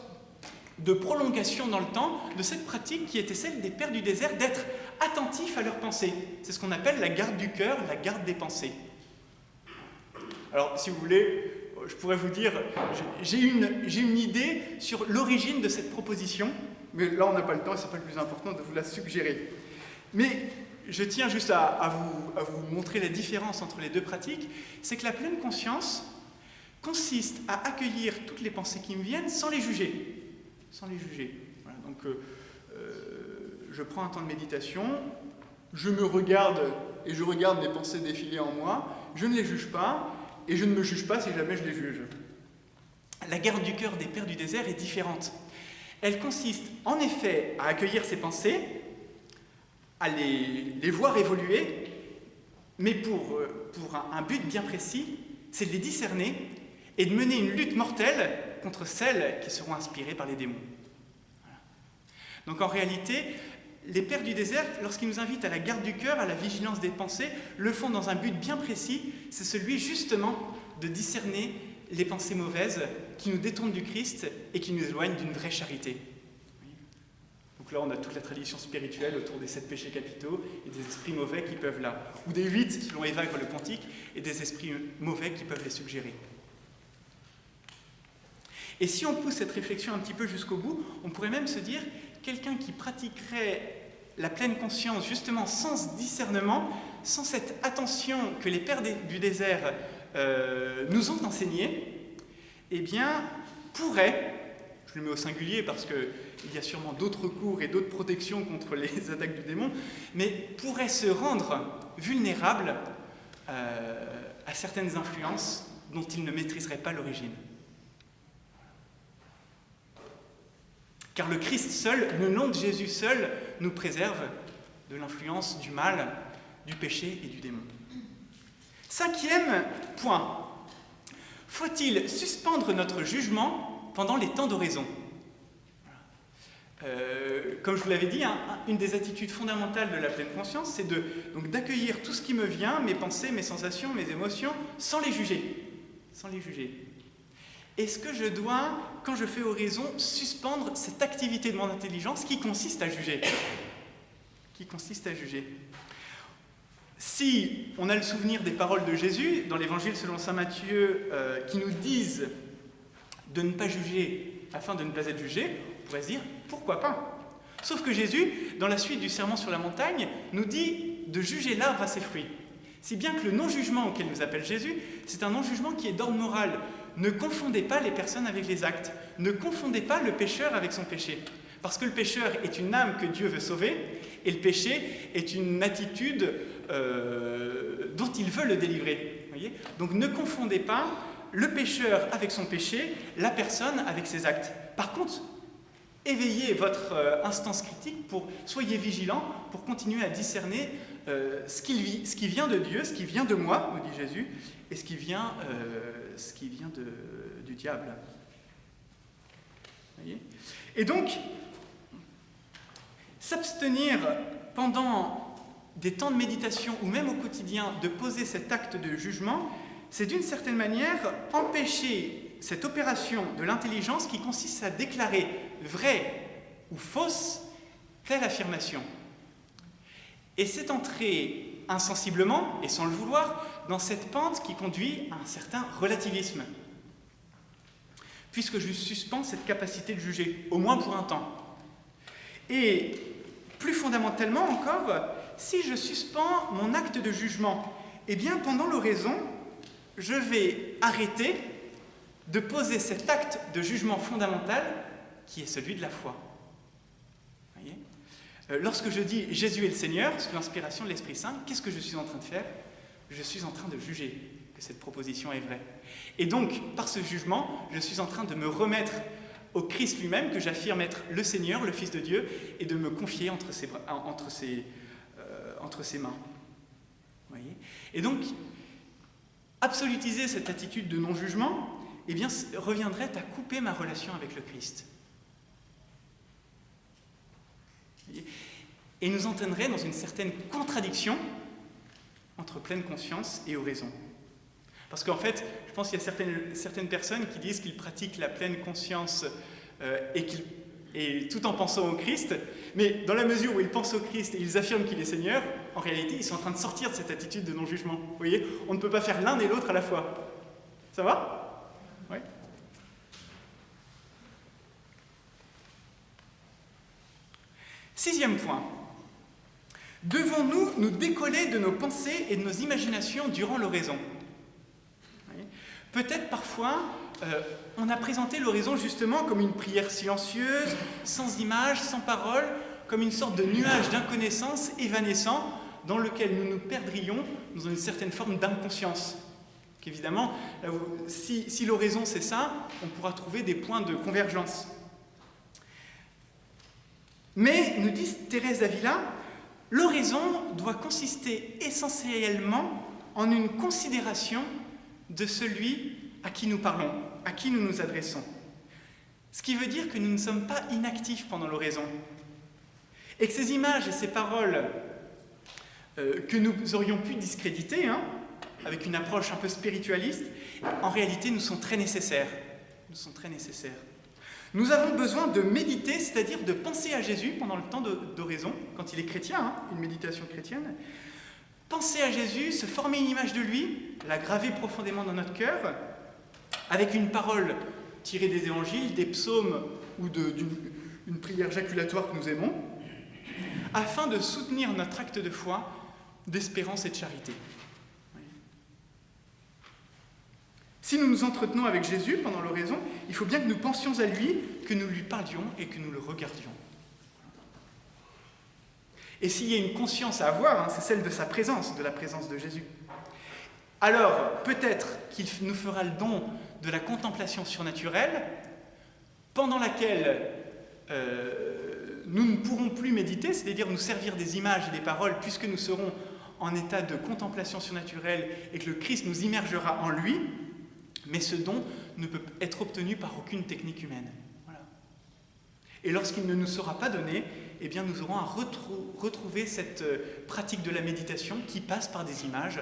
de prolongation dans le temps de cette pratique qui était celle des pères du désert, d'être attentifs à leurs pensées. C'est ce qu'on appelle la garde du cœur, la garde des pensées. Alors, si vous voulez, je pourrais vous dire, j'ai une idée sur l'origine de cette proposition, mais là on n'a pas le temps et ce n'est pas le plus important de vous la suggérer. Mais je tiens juste à vous montrer la différence entre les deux pratiques, c'est que la pleine conscience consiste à accueillir toutes les pensées qui me viennent sans les juger. Sans les juger. Voilà, donc je prends un temps de méditation, je me regarde et je regarde les pensées défiler en moi, je ne les juge pas, et je ne me juge pas si jamais je les juge. La garde du cœur des pères du désert est différente. Elle consiste en effet à accueillir ces pensées, à les voir évoluer, mais pour un but bien précis, c'est de les discerner et de mener une lutte mortelle contre celles qui seront inspirées par les démons. Voilà. Donc en réalité, les pères du désert, lorsqu'ils nous invitent à la garde du cœur, à la vigilance des pensées, le font dans un but bien précis, c'est celui justement de discerner les pensées mauvaises qui nous détournent du Christ et qui nous éloignent d'une vraie charité. Donc là, on a toute la tradition spirituelle autour des 7 péchés capitaux et des esprits mauvais qui peuvent là, ou des 8 selon Évagre le Pontique, et des esprits mauvais qui peuvent les suggérer. Et si on pousse cette réflexion un petit peu jusqu'au bout, on pourrait même se dire, quelqu'un qui pratiquerait la pleine conscience justement sans discernement, sans cette attention que les pères du désert nous ont enseignée, eh bien, pourrait, je le mets au singulier parce qu'il y a sûrement d'autres cours et d'autres protections contre les attaques du démon, mais pourrait se rendre vulnérable à certaines influences dont il ne maîtriserait pas l'origine. Car le Christ seul, le nom de Jésus seul, nous préserve de l'influence du mal, du péché et du démon. 5e point. Faut-il suspendre notre jugement pendant les temps d'oraison ? Comme je vous l'avais dit, une des attitudes fondamentales de la pleine conscience, c'est donc d'accueillir tout ce qui me vient, mes pensées, mes sensations, mes émotions, sans les juger. Sans les juger. Est-ce que je dois, quand je fais oraison, suspendre cette activité de mon intelligence qui consiste à juger ? Qui consiste à juger. Si on a le souvenir des paroles de Jésus, dans l'Évangile selon saint Matthieu, qui nous disent de ne pas juger afin de ne pas être jugé, on pourrait se dire, pourquoi pas ? Sauf que Jésus, dans la suite du Sermon sur la montagne, nous dit de juger l'arbre à ses fruits. Si bien que le non-jugement auquel nous appelle Jésus, c'est un non-jugement qui est d'ordre moral. Ne confondez pas les personnes avec les actes. Ne confondez pas le pécheur avec son péché. Parce que le pécheur est une âme que Dieu veut sauver, et le péché est une attitude dont il veut le délivrer. Voyez ? Donc ne confondez pas le pécheur avec son péché, la personne avec ses actes. Par contre, éveillez votre instance critique, soyez vigilants pour continuer à discerner ce qui vient de Dieu, ce qui vient de moi, nous dit Jésus, et ce qui vient du diable. Voyez ? Et donc, s'abstenir pendant des temps de méditation ou même au quotidien de poser cet acte de jugement, c'est d'une certaine manière empêcher cette opération de l'intelligence qui consiste à déclarer vraie ou fausse telle affirmation. Et c'est entrer insensiblement, et sans le vouloir, dans cette pente qui conduit à un certain relativisme. Puisque je suspends cette capacité de juger, au moins pour un temps. Et plus fondamentalement encore, si je suspends mon acte de jugement, eh bien pendant l'oraison, je vais arrêter de poser cet acte de jugement fondamental qui est celui de la foi. Voyez ? Lorsque je dis Jésus est le Seigneur, sous l'inspiration de l'Esprit Saint, qu'est-ce que je suis en train de faire ? Je suis en train de juger que cette proposition est vraie. Et donc, par ce jugement, je suis en train de me remettre au Christ lui-même, que j'affirme être le Seigneur, le Fils de Dieu, et de me confier entre ses mains. Voyez ? Et donc, absolutiser cette attitude de non-jugement, eh bien, reviendrait à couper ma relation avec le Christ. et nous entraînerait dans une certaine contradiction entre pleine conscience et oraison. Parce qu'en fait, je pense qu'il y a certaines personnes qui disent qu'ils pratiquent la pleine conscience et tout en pensant au Christ, mais dans la mesure où ils pensent au Christ et ils affirment qu'il est Seigneur, en réalité, ils sont en train de sortir de cette attitude de non-jugement. Vous voyez, on ne peut pas faire l'un et l'autre à la fois. Ça va ? Oui. Sixième point. Devons-nous nous décoller de nos pensées et de nos imaginations durant l'oraison ? Peut-être parfois, on a présenté l'oraison justement comme une prière silencieuse, sans image, sans parole, comme une sorte de nuage d'inconnaissance évanescent dans lequel nous nous perdrions dans une certaine forme d'inconscience. Évidemment, si l'oraison c'est ça, on pourra trouver des points de convergence. Mais, nous dit Thérèse d'Avila, l'oraison doit consister essentiellement en une considération de celui à qui nous parlons, à qui nous nous adressons. Ce qui veut dire que nous ne sommes pas inactifs pendant l'oraison. Et que ces images et ces paroles que nous aurions pu discréditer, avec une approche un peu spiritualiste, en réalité nous sont très nécessaires. Nous avons besoin de méditer, c'est-à-dire de penser à Jésus pendant le temps d'oraison, quand il est chrétien, une méditation chrétienne. Penser à Jésus, se former une image de lui, la graver profondément dans notre cœur, avec une parole tirée des évangiles, des psaumes ou d'une prière jaculatoire que nous aimons, afin de soutenir notre acte de foi, d'espérance et de charité. Si nous nous entretenons avec Jésus pendant l'oraison, il faut bien que nous pensions à lui, que nous lui parlions et que nous le regardions. Et s'il y a une conscience à avoir, c'est celle de sa présence, de la présence de Jésus. Alors, peut-être qu'il nous fera le don de la contemplation surnaturelle, pendant laquelle nous ne pourrons plus méditer, c'est-à-dire nous servir des images et des paroles, puisque nous serons en état de contemplation surnaturelle et que le Christ nous immergera en lui, mais ce don ne peut être obtenu par aucune technique humaine. Voilà. Et lorsqu'il ne nous sera pas donné, eh bien nous aurons à retrouver cette pratique de la méditation qui passe par des images,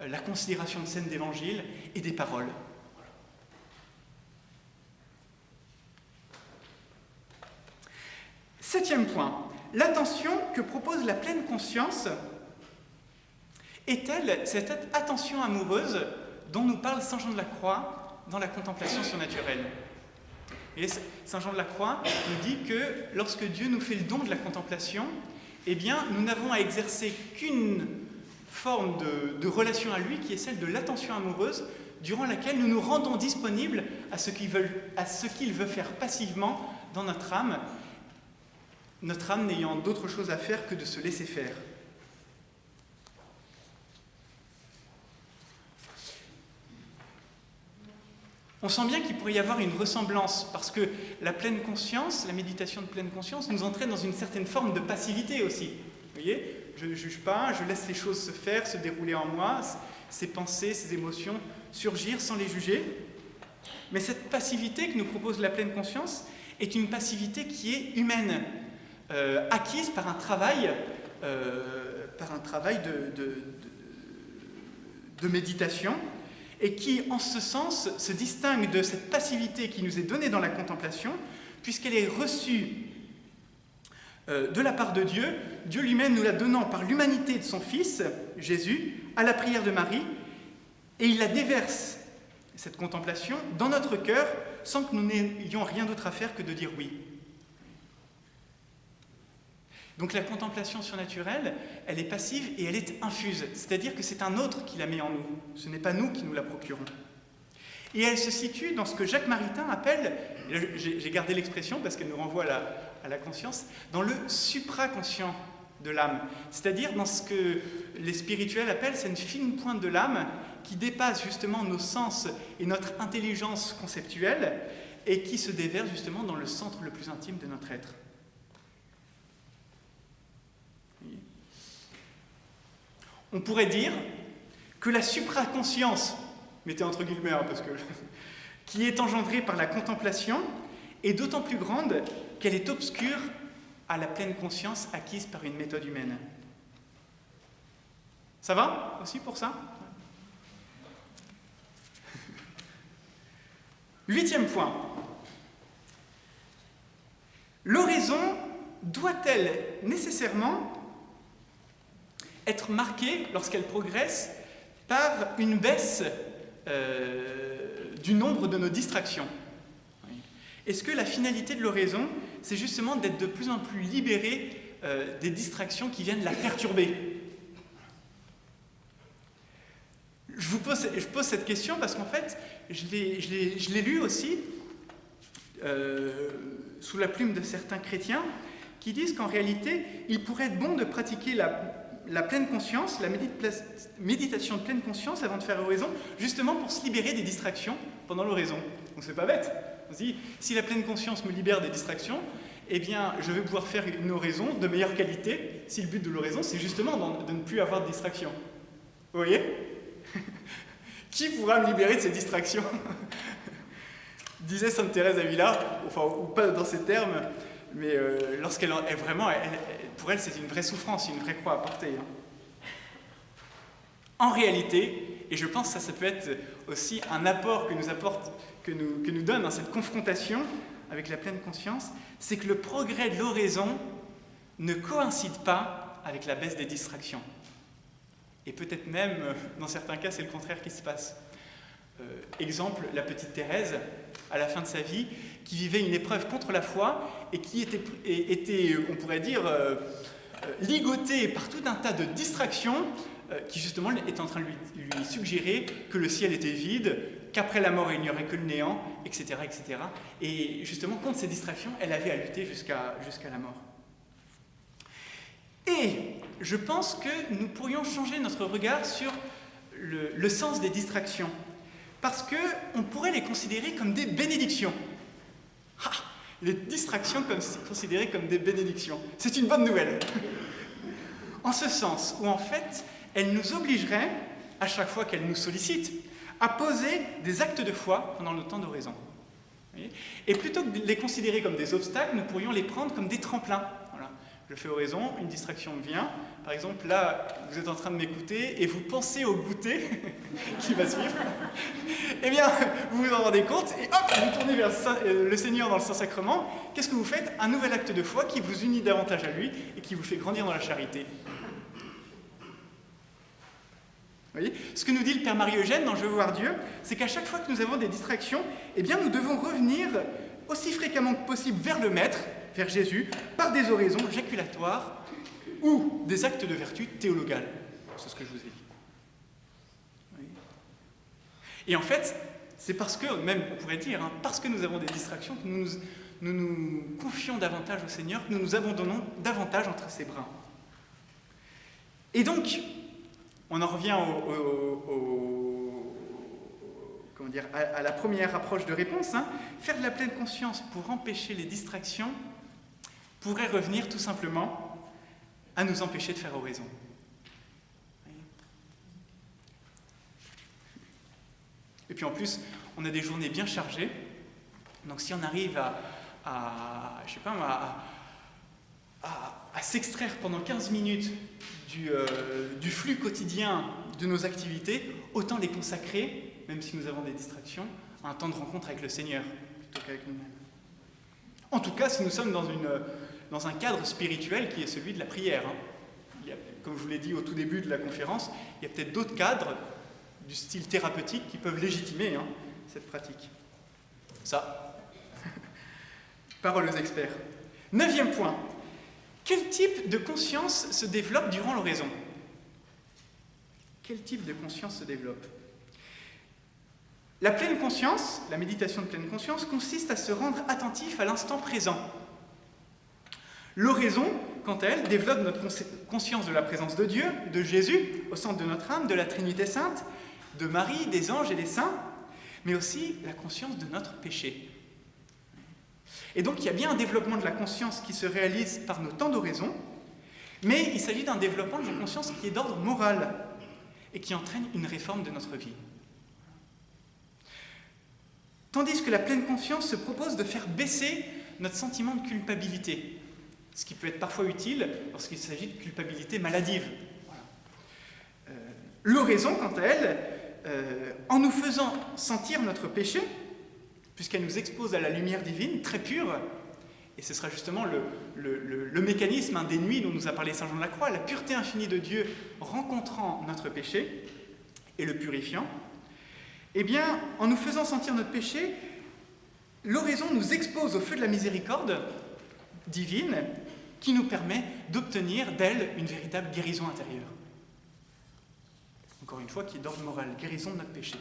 la considération de scènes d'évangile et des paroles. Septième point, l'attention que propose la pleine conscience est-elle cette attention amoureuse dont nous parle Saint Jean de la Croix dans la contemplation surnaturelle. Et Saint Jean de la Croix nous dit que lorsque Dieu nous fait le don de la contemplation, eh bien, nous n'avons à exercer qu'une forme de relation à lui, qui est celle de l'attention amoureuse, durant laquelle nous nous rendons disponibles à ce qu'il veut faire passivement dans notre âme n'ayant d'autre chose à faire que de se laisser faire. On sent bien qu'il pourrait y avoir une ressemblance, parce que la pleine conscience, la méditation de pleine conscience, nous entraîne dans une certaine forme de passivité aussi. Vous voyez, je ne juge pas, je laisse les choses se faire, se dérouler en moi, ces pensées, ces émotions surgir sans les juger. Mais cette passivité que nous propose la pleine conscience est une passivité qui est humaine, acquise par un travail de méditation, et qui, en ce sens, se distingue de cette passivité qui nous est donnée dans la contemplation, puisqu'elle est reçue de la part de Dieu, Dieu lui-même nous la donnant par l'humanité de son Fils, Jésus, à la prière de Marie, et il la déverse, cette contemplation, dans notre cœur, sans que nous n'ayons rien d'autre à faire que de dire oui. Donc la contemplation surnaturelle, elle est passive et elle est infuse, c'est-à-dire que c'est un autre qui la met en nous, ce n'est pas nous qui nous la procurons. Et elle se situe dans ce que Jacques Maritain appelle, j'ai gardé l'expression parce qu'elle nous renvoie à la conscience, dans le supraconscient de l'âme, c'est-à-dire dans ce que les spirituels appellent cette fine pointe de l'âme qui dépasse justement nos sens et notre intelligence conceptuelle et qui se déverse justement dans le centre le plus intime de notre être. On pourrait dire que la supraconscience, mettez entre guillemets parce que qui est engendrée par la contemplation est d'autant plus grande qu'elle est obscure à la pleine conscience acquise par une méthode humaine. Ça va aussi pour ça? 8e point. L'oraison doit-elle nécessairement être marquée, lorsqu'elle progresse, par une baisse du nombre de nos distractions? Est-ce que la finalité de l'oraison, c'est justement d'être de plus en plus libéré des distractions qui viennent la perturber? Je pose cette question parce qu'en fait, je l'ai lu aussi sous la plume de certains chrétiens qui disent qu'en réalité, il pourrait être bon de pratiquer la pleine conscience, la méditation de pleine conscience avant de faire l'oraison, justement pour se libérer des distractions pendant l'oraison. Donc c'est pas bête. On se dit, si la pleine conscience me libère des distractions, eh bien, je vais pouvoir faire une oraison de meilleure qualité, si le but de l'oraison, c'est justement de ne plus avoir de distractions. Vous voyez? Qui pourra me libérer de ces distractions? Disait Sainte Thérèse d'Avila, enfin, ou pas dans ces termes, mais lorsqu'elle est vraiment, pour elle, c'est une vraie souffrance, une vraie croix à porter. En réalité, et je pense que ça peut être aussi un apport que nous donne cette confrontation avec la pleine conscience, c'est que le progrès de l'oraison ne coïncide pas avec la baisse des distractions. Et peut-être même, dans certains cas, c'est le contraire qui se passe. Exemple, la petite Thérèse, à la fin de sa vie, qui vivait une épreuve contre la foi et qui était on pourrait dire, ligotée par tout un tas de distractions qui justement étaient en train de lui suggérer que le ciel était vide, qu'après la mort il n'y aurait que le néant, etc., etc. Et justement, contre ces distractions, elle avait à lutter jusqu'à la mort. Et je pense que nous pourrions changer notre regard sur le sens des distractions, parce qu'on pourrait les considérer comme des bénédictions. Ah, les distractions considérées comme des bénédictions. C'est une bonne nouvelle. En ce sens où, en fait, elles nous obligeraient, à chaque fois qu'elles nous sollicitent, à poser des actes de foi pendant le temps d'oraison. Et plutôt que de les considérer comme des obstacles, nous pourrions les prendre comme des tremplins. Voilà. Je fais oraison, une distraction me vient. Par exemple, là, vous êtes en train de m'écouter et vous pensez au goûter qui va suivre. Eh bien, vous vous en rendez compte et hop, vous tournez vers le Seigneur dans le Saint-Sacrement. Qu'est-ce que vous faites? Un nouvel acte de foi qui vous unit davantage à lui et qui vous fait grandir dans la charité. Vous voyez? Ce que nous dit le Père Marie-Eugène dans Je veux voir Dieu, c'est qu'à chaque fois que nous avons des distractions, eh bien, nous devons revenir aussi fréquemment que possible vers le Maître, vers Jésus, par des oraisons jaculatoires ou des actes de vertu théologale. C'est ce que je vous ai dit. Oui. Et en fait, c'est parce que, même on pourrait dire, parce que nous avons des distractions, que nous nous confions davantage au Seigneur, que nous nous abandonnons davantage entre ses bras. Et donc, on en revient comment dire, à la première approche de réponse. Faire de la pleine conscience pour empêcher les distractions pourrait revenir tout simplement à nous empêcher de faire oraison. Et puis en plus, on a des journées bien chargées. Donc si on arrive à s'extraire pendant 15 minutes du flux quotidien de nos activités, autant les consacrer, même si nous avons des distractions, à un temps de rencontre avec le Seigneur, plutôt qu'avec nous-mêmes. En tout cas, si nous sommes dans un cadre spirituel qui est celui de la prière. Comme je vous l'ai dit au tout début de la conférence, il y a peut-être d'autres cadres du style thérapeutique qui peuvent légitimer cette pratique. Ça, parole aux experts. 9e point. Quel type de conscience se développe durant l'oraison? Quel type de conscience se développe? La pleine conscience, la méditation de pleine conscience, consiste à se rendre attentif à l'instant présent. L'oraison, quant à elle, développe notre conscience de la présence de Dieu, de Jésus, au centre de notre âme, de la Trinité Sainte, de Marie, des anges et des saints, mais aussi la conscience de notre péché. Et donc, il y a bien un développement de la conscience qui se réalise par nos temps d'oraison, mais il s'agit d'un développement de la conscience qui est d'ordre moral et qui entraîne une réforme de notre vie. Tandis que la pleine conscience se propose de faire baisser notre sentiment de culpabilité. ce qui peut être parfois utile lorsqu'il s'agit de culpabilité maladive. Voilà. L'oraison, quant à elle, en nous faisant sentir notre péché, puisqu'elle nous expose à la lumière divine, très pure, et ce sera justement le mécanisme des nuits dont nous a parlé Saint Jean de la Croix, la pureté infinie de Dieu rencontrant notre péché et le purifiant, eh bien, en nous faisant sentir notre péché, l'oraison nous expose au feu de la miséricorde divine qui nous permet d'obtenir d'elle une véritable guérison intérieure. Encore une fois, qui est d'ordre moral, guérison de notre péché.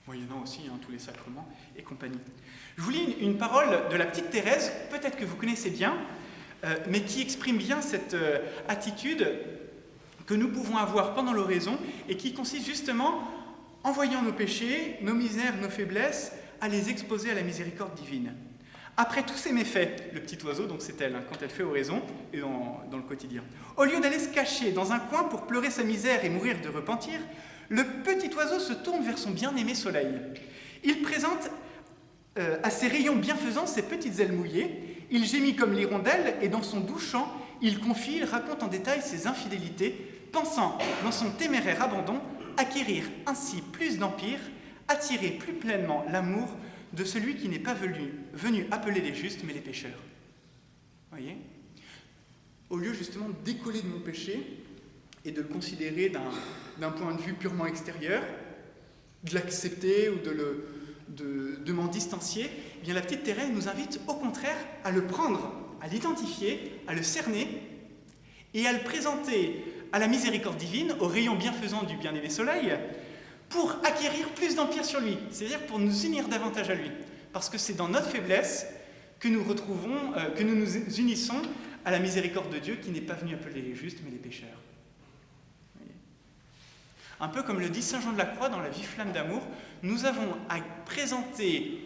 Moyennant aussi tous les sacrements et compagnie. Je vous lis une parole de la petite Thérèse, peut-être que vous connaissez bien, mais qui exprime bien cette attitude que nous pouvons avoir pendant l'oraison et qui consiste justement, en voyant nos péchés, nos misères, nos faiblesses, à les exposer à la miséricorde divine. Après tous ces méfaits, le petit oiseau, donc c'est elle, quand elle fait oraison, et dans le quotidien, au lieu d'aller se cacher dans un coin pour pleurer sa misère et mourir de repentir, le petit oiseau se tourne vers son bien-aimé soleil. Il présente à ses rayons bienfaisants ses petites ailes mouillées, il gémit comme l'hirondelle, et dans son doux chant, il confie, il raconte en détail ses infidélités, pensant, dans son téméraire abandon, acquérir ainsi plus d'empire, attirer plus pleinement l'amour de celui qui n'est pas venu appeler les justes, mais les pécheurs. Voyez ? Au lieu justement de décoller de mon péché et de le considérer d'un point de vue purement extérieur, de l'accepter ou de m'en distancier, eh bien la petite Thérèse nous invite au contraire à le prendre, à l'identifier, à le cerner et à le présenter à la miséricorde divine, au rayon bienfaisant du bien-aimé soleil, pour acquérir plus d'empire sur lui, c'est-à-dire pour nous unir davantage à lui. Parce que c'est dans notre faiblesse que nous retrouvons, que nous nous unissons à la miséricorde de Dieu qui n'est pas venu appeler les justes, mais les pécheurs. Un peu comme le dit Saint Jean de la Croix dans la Vie flamme d'amour, nous avons à présenter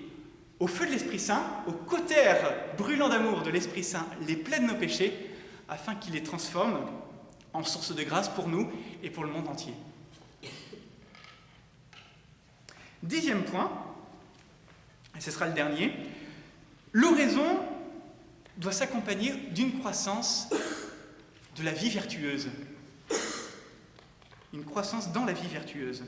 au feu de l'Esprit Saint, au cautère brûlant d'amour de l'Esprit Saint, les plaies de nos péchés, afin qu'il les transforme en source de grâce pour nous et pour le monde entier. 10e point, et ce sera le dernier, l'oraison doit s'accompagner d'une croissance de la vie vertueuse. Une croissance dans la vie vertueuse.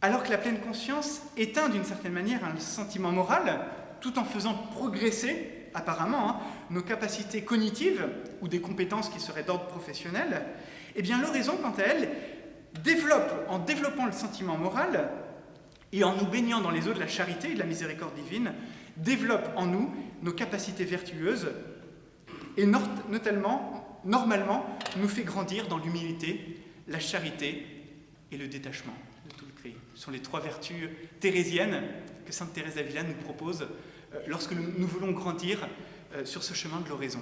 Alors que la pleine conscience éteint d'une certaine manière un sentiment moral, tout en faisant progresser, apparemment, nos capacités cognitives ou des compétences qui seraient d'ordre professionnel, eh bien l'oraison, quant à elle, en développant le sentiment moral et en nous baignant dans les eaux de la charité et de la miséricorde divine, développe en nous nos capacités vertueuses et normalement nous fait grandir dans l'humilité, la charité et le détachement de tout le Christ. Ce sont les 3 vertus thérésiennes que sainte Thérèse d'Avila nous propose lorsque nous voulons grandir sur ce chemin de l'oraison.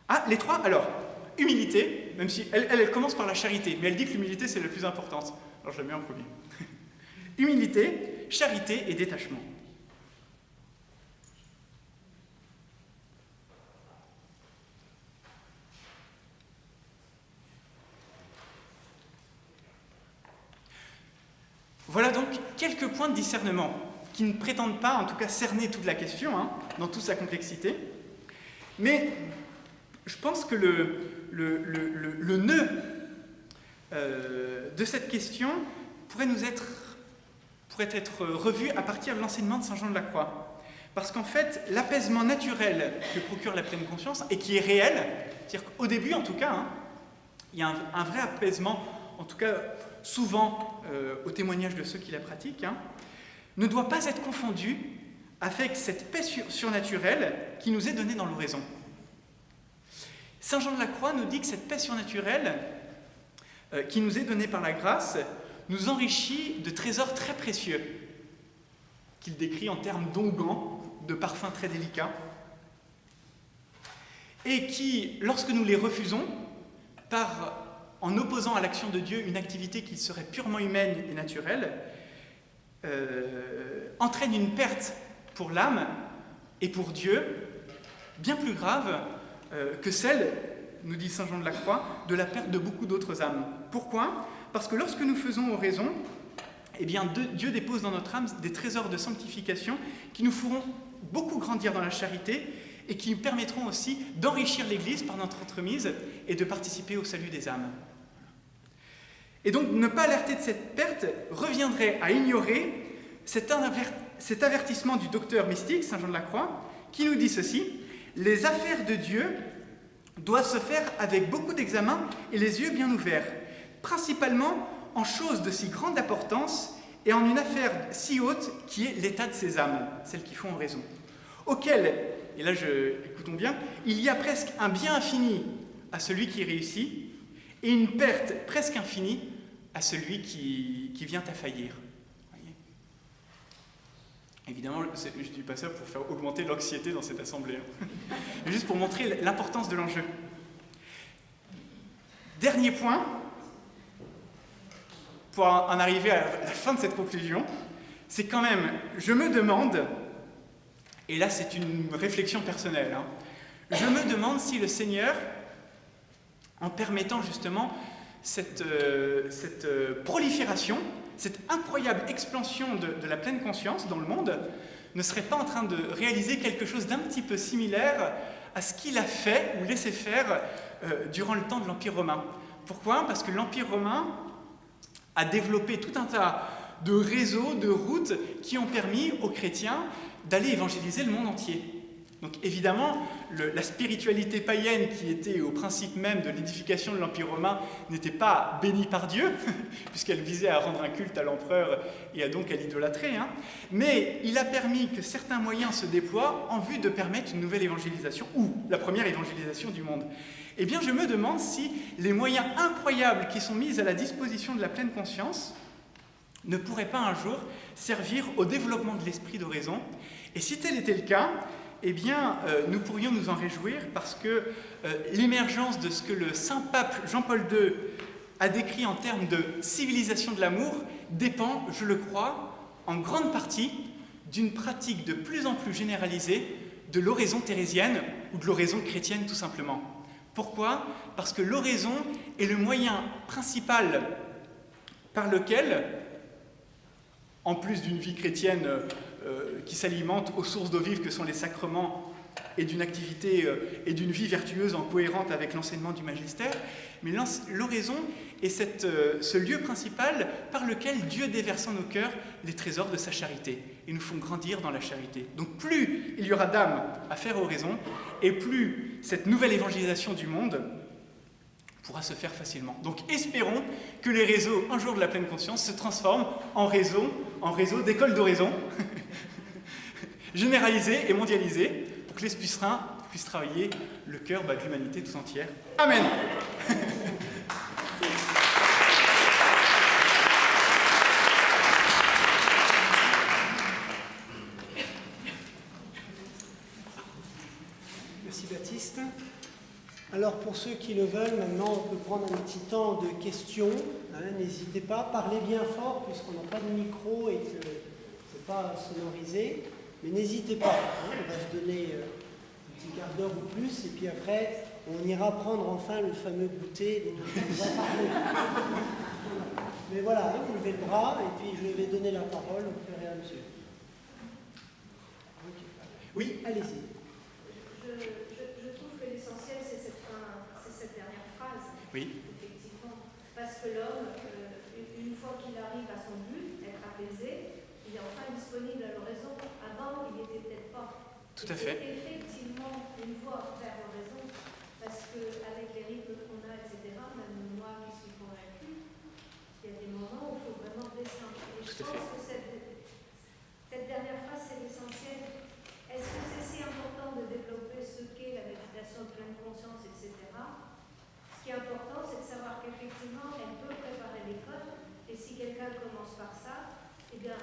Ah, les 3, alors, humilité, même si elle commence par la charité, mais elle dit que l'humilité c'est la plus importante. Alors je la mets en premier. Humilité, charité et détachement. Voilà donc quelques points de discernement qui ne prétendent pas, en tout cas, cerner toute la question, dans toute sa complexité. Mais je pense que le nœud de cette question pourrait être revu à partir de l'enseignement de Saint Jean de la Croix. Parce qu'en fait, l'apaisement naturel que procure la pleine conscience, et qui est réel, c'est-à-dire qu'au début, en tout cas, il y a un vrai apaisement, en tout cas souvent au témoignage de ceux qui la pratiquent, ne doit pas être confondu avec cette paix surnaturelle qui nous est donnée dans l'oraison. Saint Jean de la Croix nous dit que cette paix surnaturelle qui nous est donnée par la grâce nous enrichit de trésors très précieux, qu'il décrit en termes d'onguents, de parfums très délicats, et qui, lorsque nous les refusons, en opposant à l'action de Dieu une activité qui serait purement humaine et naturelle, entraîne une perte pour l'âme et pour Dieu bien plus grave que celle, nous dit Saint Jean de la Croix, de la perte de beaucoup d'autres âmes. Pourquoi ? Parce que lorsque nous faisons oraison, eh bien, Dieu dépose dans notre âme des trésors de sanctification qui nous feront beaucoup grandir dans la charité et qui nous permettront aussi d'enrichir l'Église par notre entremise et de participer au salut des âmes. Et donc, ne pas alerter de cette perte reviendrait à ignorer cet avertissement du docteur mystique, Saint Jean de la Croix, qui nous dit ceci: « Les affaires de Dieu doivent se faire avec beaucoup d'examen et les yeux bien ouverts, principalement en choses de si grande importance et en une affaire si haute qui est l'état de ces âmes, celles qui font en raison, auquel, et là écoutons bien, il y a presque un bien infini à celui qui réussit et une perte presque infinie à celui qui vient à faillir. » Évidemment, je ne dis pas ça pour faire augmenter l'anxiété dans cette assemblée, mais juste pour montrer l'importance de l'enjeu. Dernier point, pour en arriver à la fin de cette conclusion, c'est quand même, je me demande, et là c'est une réflexion personnelle, je me demande si le Seigneur, en permettant justement cette prolifération, cette incroyable expansion de la pleine conscience dans le monde, ne serait pas en train de réaliser quelque chose d'un petit peu similaire à ce qu'il a fait ou laissé faire durant le temps de l'Empire romain. Pourquoi ? Parce que l'Empire romain a développé tout un tas de réseaux, de routes qui ont permis aux chrétiens d'aller évangéliser le monde entier. Donc évidemment, la spiritualité païenne qui était au principe même de l'édification de l'Empire romain n'était pas bénie par Dieu, puisqu'elle visait à rendre un culte à l'empereur et donc à l'idolâtrer, mais il a permis que certains moyens se déploient en vue de permettre une nouvelle évangélisation, ou la première évangélisation du monde. Eh bien, je me demande si les moyens incroyables qui sont mis à la disposition de la pleine conscience ne pourraient pas un jour servir au développement de l'esprit d'oraison. Et si tel était le cas, eh bien, nous pourrions nous en réjouir parce que l'émergence de ce que le Saint-Pape Jean-Paul II a décrit en termes de civilisation de l'amour dépend, je le crois, en grande partie d'une pratique de plus en plus généralisée de l'oraison thérésienne ou de l'oraison chrétienne tout simplement. Pourquoi ? Parce que l'oraison est le moyen principal par lequel, en plus d'une vie chrétienne qui s'alimente aux sources d'eau vive que sont les sacrements et d'une activité et d'une vie vertueuse en cohérente avec l'enseignement du magistère, mais l'oraison est ce lieu principal par lequel Dieu déverse en nos cœurs les trésors de sa charité et nous font grandir dans la charité. Donc plus il y aura d'âmes à faire oraison, et plus cette nouvelle évangélisation du monde pourra se faire facilement. Donc espérons que les réseaux, un jour de la pleine conscience, se transforment en réseaux d'écoles d'oraison, généralisées et mondialisées, pour que l'Esprit Saint puisse travailler le cœur de l'humanité tout entière. Amen. Merci Baptiste. Alors pour ceux qui le veulent, maintenant on peut prendre un petit temps de questions. N'hésitez pas, parlez bien fort puisqu'on n'a pas de micro et que c'est pas sonorisé. Mais n'hésitez pas, on va se donner un petit quart d'heure ou plus et puis après on ira prendre enfin le fameux goûter dont on va parler. Mais voilà, vous levez le bras et puis je vais donner la parole au fur et à mesure. Okay. Oui, allez-y. Je trouve que l'essentiel, c'est cette dernière phrase. Oui. Effectivement. Parce que l'homme, une fois qu'il arrive à son but, être apaisé, il est enfin disponible à l'oraison. Avant, il n'était peut-être pas. Tout à fait. Effectivement, une voie vers l'oraison, parce qu'avec les rythmes qu'on a, etc., même moi qui suis convaincue, il y a des moments où il faut vraiment descendre. Et je pense que cette dernière phrase, c'est l'essentiel. Est-ce que c'est si important de développer ce qu'est la méditation de pleine conscience, etc. Ce qui est important, c'est de savoir qu'effectivement, elle peut préparer l'école, et si quelqu'un commence par ça, eh bien,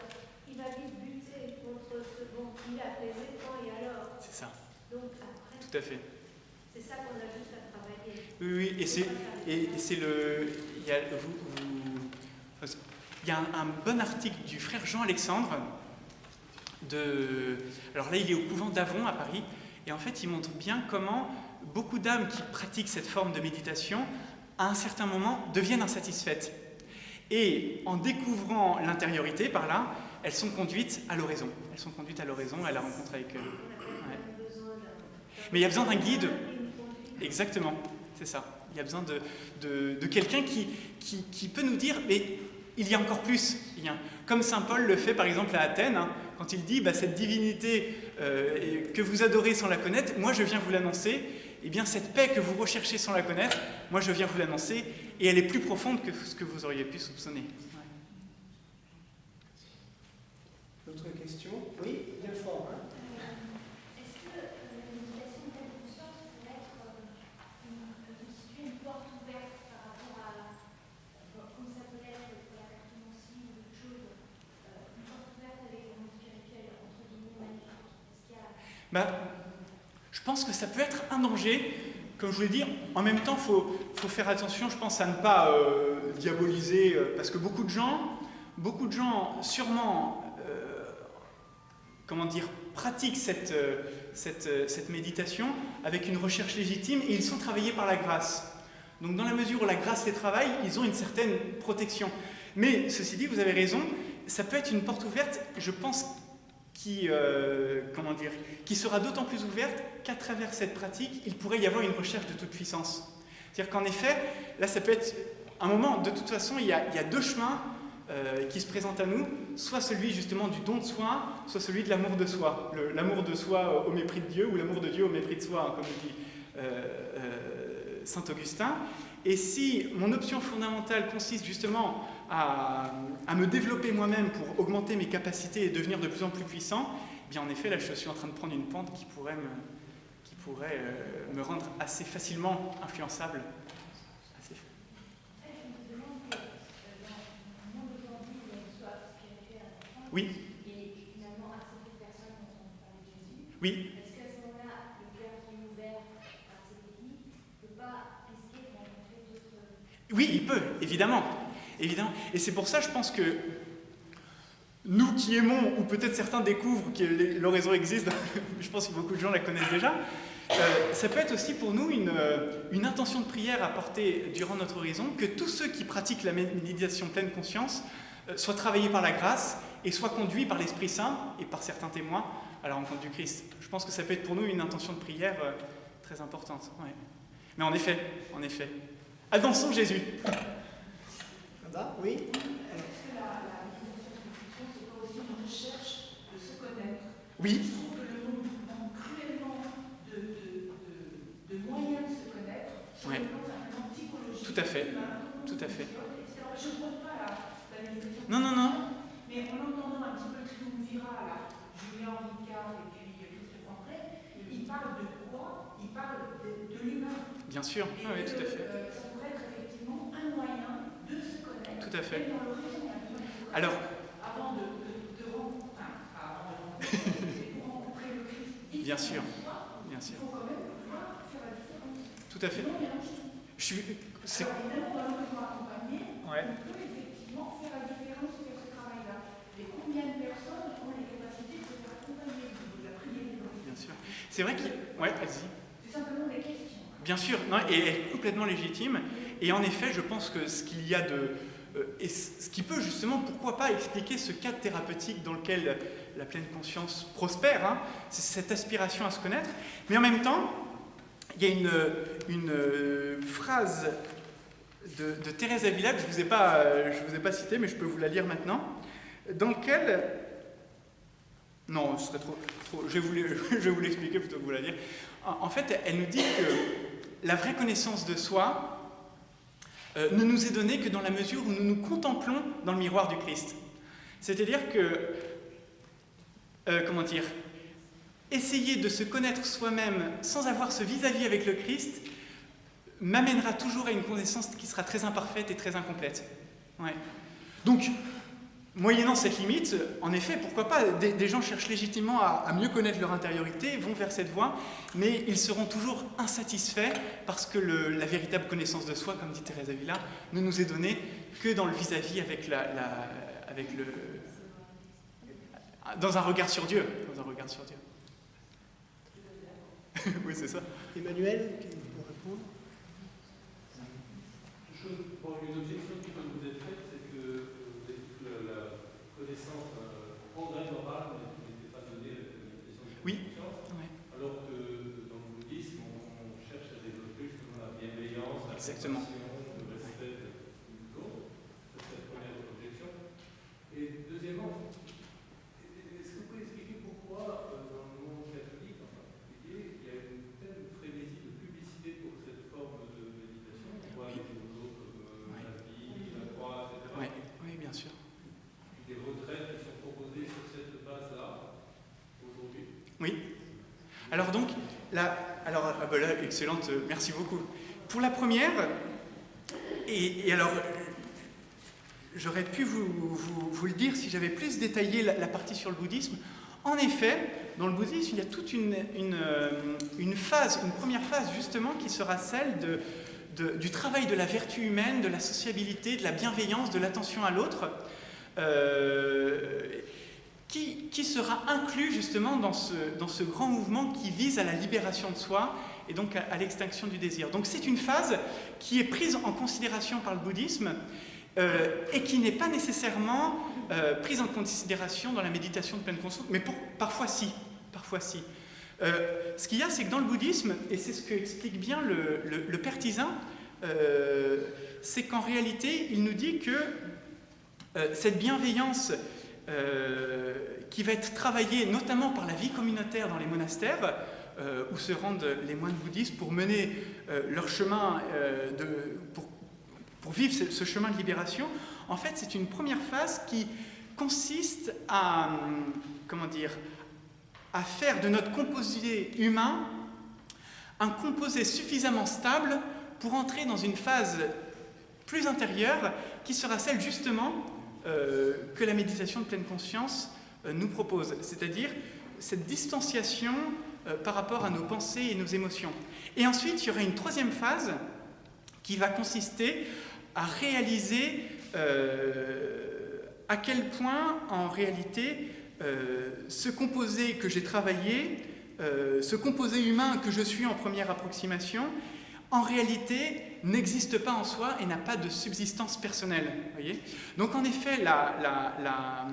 il va vite buter contre ce dont il a apaisé quand et alors. C'est ça. Donc après, tout à fait. C'est ça qu'on a juste à travailler. Oui, et c'est le... Il y a un bon article du frère Jean-Alexandre, alors là, il est au couvent d'Avon à Paris, et en fait, il montre bien comment beaucoup d'âmes qui pratiquent cette forme de méditation, à un certain moment, deviennent insatisfaites. Et en découvrant l'intériorité par là, elles sont conduites à l'oraison. Elles sont conduites à l'oraison, à la rencontre avec eux. Ouais. Mais il y a besoin d'un guide. Exactement, c'est ça. Il y a besoin de quelqu'un qui peut nous dire, mais il y a encore plus. Comme saint Paul le fait par exemple à Athènes, hein, quand il dit, cette divinité que vous adorez sans la connaître, moi je viens vous l'annoncer. Eh bien cette paix que vous recherchez sans la connaître, moi je viens vous l'annoncer, et elle est plus profonde que ce que vous auriez pu soupçonner. Ouais. D'autres questions? Oui, bien fort. Hein? Est-ce que la méditation de pleine conscience peut être constituer une porte ouverte par rapport à, comme ça peut l'être pour la cartomancie ou d'autres choses, une porte ouverte avec le monde spirituel, entre guillemets, magnifique? Est-ce qu'il y a... Je pense que ça peut être un danger, comme je vous l'ai dit. En même temps, il faut faire attention, je pense, à ne pas diaboliser, parce que beaucoup de gens sûrement, pratiquent cette méditation avec une recherche légitime, et ils sont travaillés par la grâce. Donc dans la mesure où la grâce les travaille, ils ont une certaine protection. Mais ceci dit, vous avez raison, ça peut être une porte ouverte, je pense, qui sera d'autant plus ouverte qu'à travers cette pratique, il pourrait y avoir une recherche de toute puissance. C'est-à-dire qu'en effet, là ça peut être un moment, de toute façon, il y a deux chemins qui se présentent à nous, soit celui justement du don de soi, soit celui de l'amour de soi. L'amour de soi au mépris de Dieu, ou l'amour de Dieu au mépris de soi, hein, comme dit saint Augustin. Et si mon option fondamentale consiste justement à me développer moi-même pour augmenter mes capacités et devenir de plus en plus puissant, eh bien en effet, là je suis en train de prendre une pente qui pourrait me rendre assez facilement influençable. Oui. Et finalement, assez peu de personnes ont entendu parler de Jésus. Oui. Est-ce qu'à ce moment-là, le cœur qui est ouvert par ces pays ne peut pas risquer de rencontrer d'autres... Oui, il peut, évidemment. Et c'est pour ça, je pense que nous qui aimons, ou peut-être certains découvrent que l'oraison existe, je pense que beaucoup de gens la connaissent déjà, ça peut être aussi pour nous une intention de prière à porter durant notre oraison, que tous ceux qui pratiquent la méditation pleine conscience soient travaillés par la grâce et soient conduits par l'Esprit Saint et par certains témoins à la rencontre du Christ. Je pense que ça peut être pour nous une intention de prière très importante. Ouais. Mais en effet, avançons Jésus. Oui. Est-ce que la méditation, c'est pas aussi une recherche de se connaître? Oui. Je trouve que le monde manque cruellement de moyens de se connaître, sur le plan simplement psychologique. Tout à fait. Tout à fait. Alors, je ne compte pas la méditation. Non. Mais en entendant un petit peu le triumvirat, là, Julien Ricard et puis Christophe André, il parle de quoi? Il parle de l'humain. Bien sûr, oui, tout à fait. Ça pourrait être effectivement un moyen de se connaître. Tout à fait. Même dans l'horizon, il y a besoin de se connaître. Alors, avant de rencontrer le Christ. Bien sûr. Il faut quand même pouvoir faire la différence. Tout à fait. Non, mélanger. Alors, évidemment, dans l'horizon accompagné, ouais. on peut effectivement faire la différence sur ce travail-là. Et combien de personnes ont les capacités de se faire accompagner de la prière de l'horizon? Bien sûr. C'est vrai qu'il... Ouais, vas-y. C'est simplement des questions. Bien sûr, non, et elle est complètement légitime. Et en effet, je pense que ce qu'il y a de... et ce qui peut justement, pourquoi pas, expliquer ce cadre thérapeutique dans lequel la pleine conscience prospère, hein, c'est cette aspiration à se connaître. Mais en même temps, il y a une phrase de Thérèse d'Avila que je ne vous ai pas citée, mais je peux vous la lire maintenant, dans lequel... Non, ce serait trop je vais vous l'expliquer plutôt que vous la dire. En fait, elle nous dit que la vraie connaissance de soi ne nous est donnée que dans la mesure où nous nous contemplons dans le miroir du Christ. C'est-à-dire que, essayer de se connaître soi-même sans avoir ce vis-à-vis avec le Christ m'amènera toujours à une connaissance qui sera très imparfaite et très incomplète. Ouais. Donc, moyennant cette limite, en effet, pourquoi pas, des gens cherchent légitimement à mieux connaître leur intériorité, vont vers cette voie, mais ils seront toujours insatisfaits parce que la véritable connaissance de soi, comme dit Thérèse d'Avila, ne nous est donnée que dans le vis-à-vis avec dans un regard sur Dieu. Dans un regard sur Dieu. Oui, c'est ça. Emmanuel, pour répondre. Une objection qui peut vous être faite, c'est que Exactement. Et deuxièmement, est-ce que vous pouvez expliquer pourquoi, dans le monde catholique en particulier, il y a une telle frénésie de publicité pour cette forme de méditation? On voit des photos comme la vie, la croix, etc. Oui, oui, bien sûr. Des retraites qui sont proposées sur cette base-là, aujourd'hui. Oui. Alors donc, là, excellente, merci beaucoup. Pour la première, et alors, j'aurais pu vous le dire si j'avais plus détaillé la partie sur le bouddhisme. En effet, dans le bouddhisme, il y a toute une phase, une première phase justement qui sera celle du travail de la vertu humaine, de la sociabilité, de la bienveillance, de l'attention à l'autre, qui sera inclus justement dans ce grand mouvement qui vise à la libération de soi et donc à l'extinction du désir. Donc c'est une phase qui est prise en considération par le bouddhisme et qui n'est pas nécessairement prise en considération dans la méditation de pleine conscience, mais parfois si. Ce qu'il y a, c'est que dans le bouddhisme, et c'est ce que explique bien le Père Tizin, c'est qu'en réalité, il nous dit que cette bienveillance qui va être travaillée notamment par la vie communautaire dans les monastères, où se rendent les moines bouddhistes pour mener leur chemin, pour vivre ce chemin de libération, en fait, c'est une première phase qui consiste à faire de notre composé humain un composé suffisamment stable pour entrer dans une phase plus intérieure qui sera celle justement que la méditation de pleine conscience nous propose, c'est-à-dire cette distanciation par rapport à nos pensées et nos émotions. Et ensuite, il y aura une troisième phase qui va consister à réaliser à quel point, en réalité, ce composé que j'ai travaillé, ce composé humain que je suis en première approximation, en réalité, n'existe pas en soi et n'a pas de subsistance personnelle. Voyez ? Donc en effet, la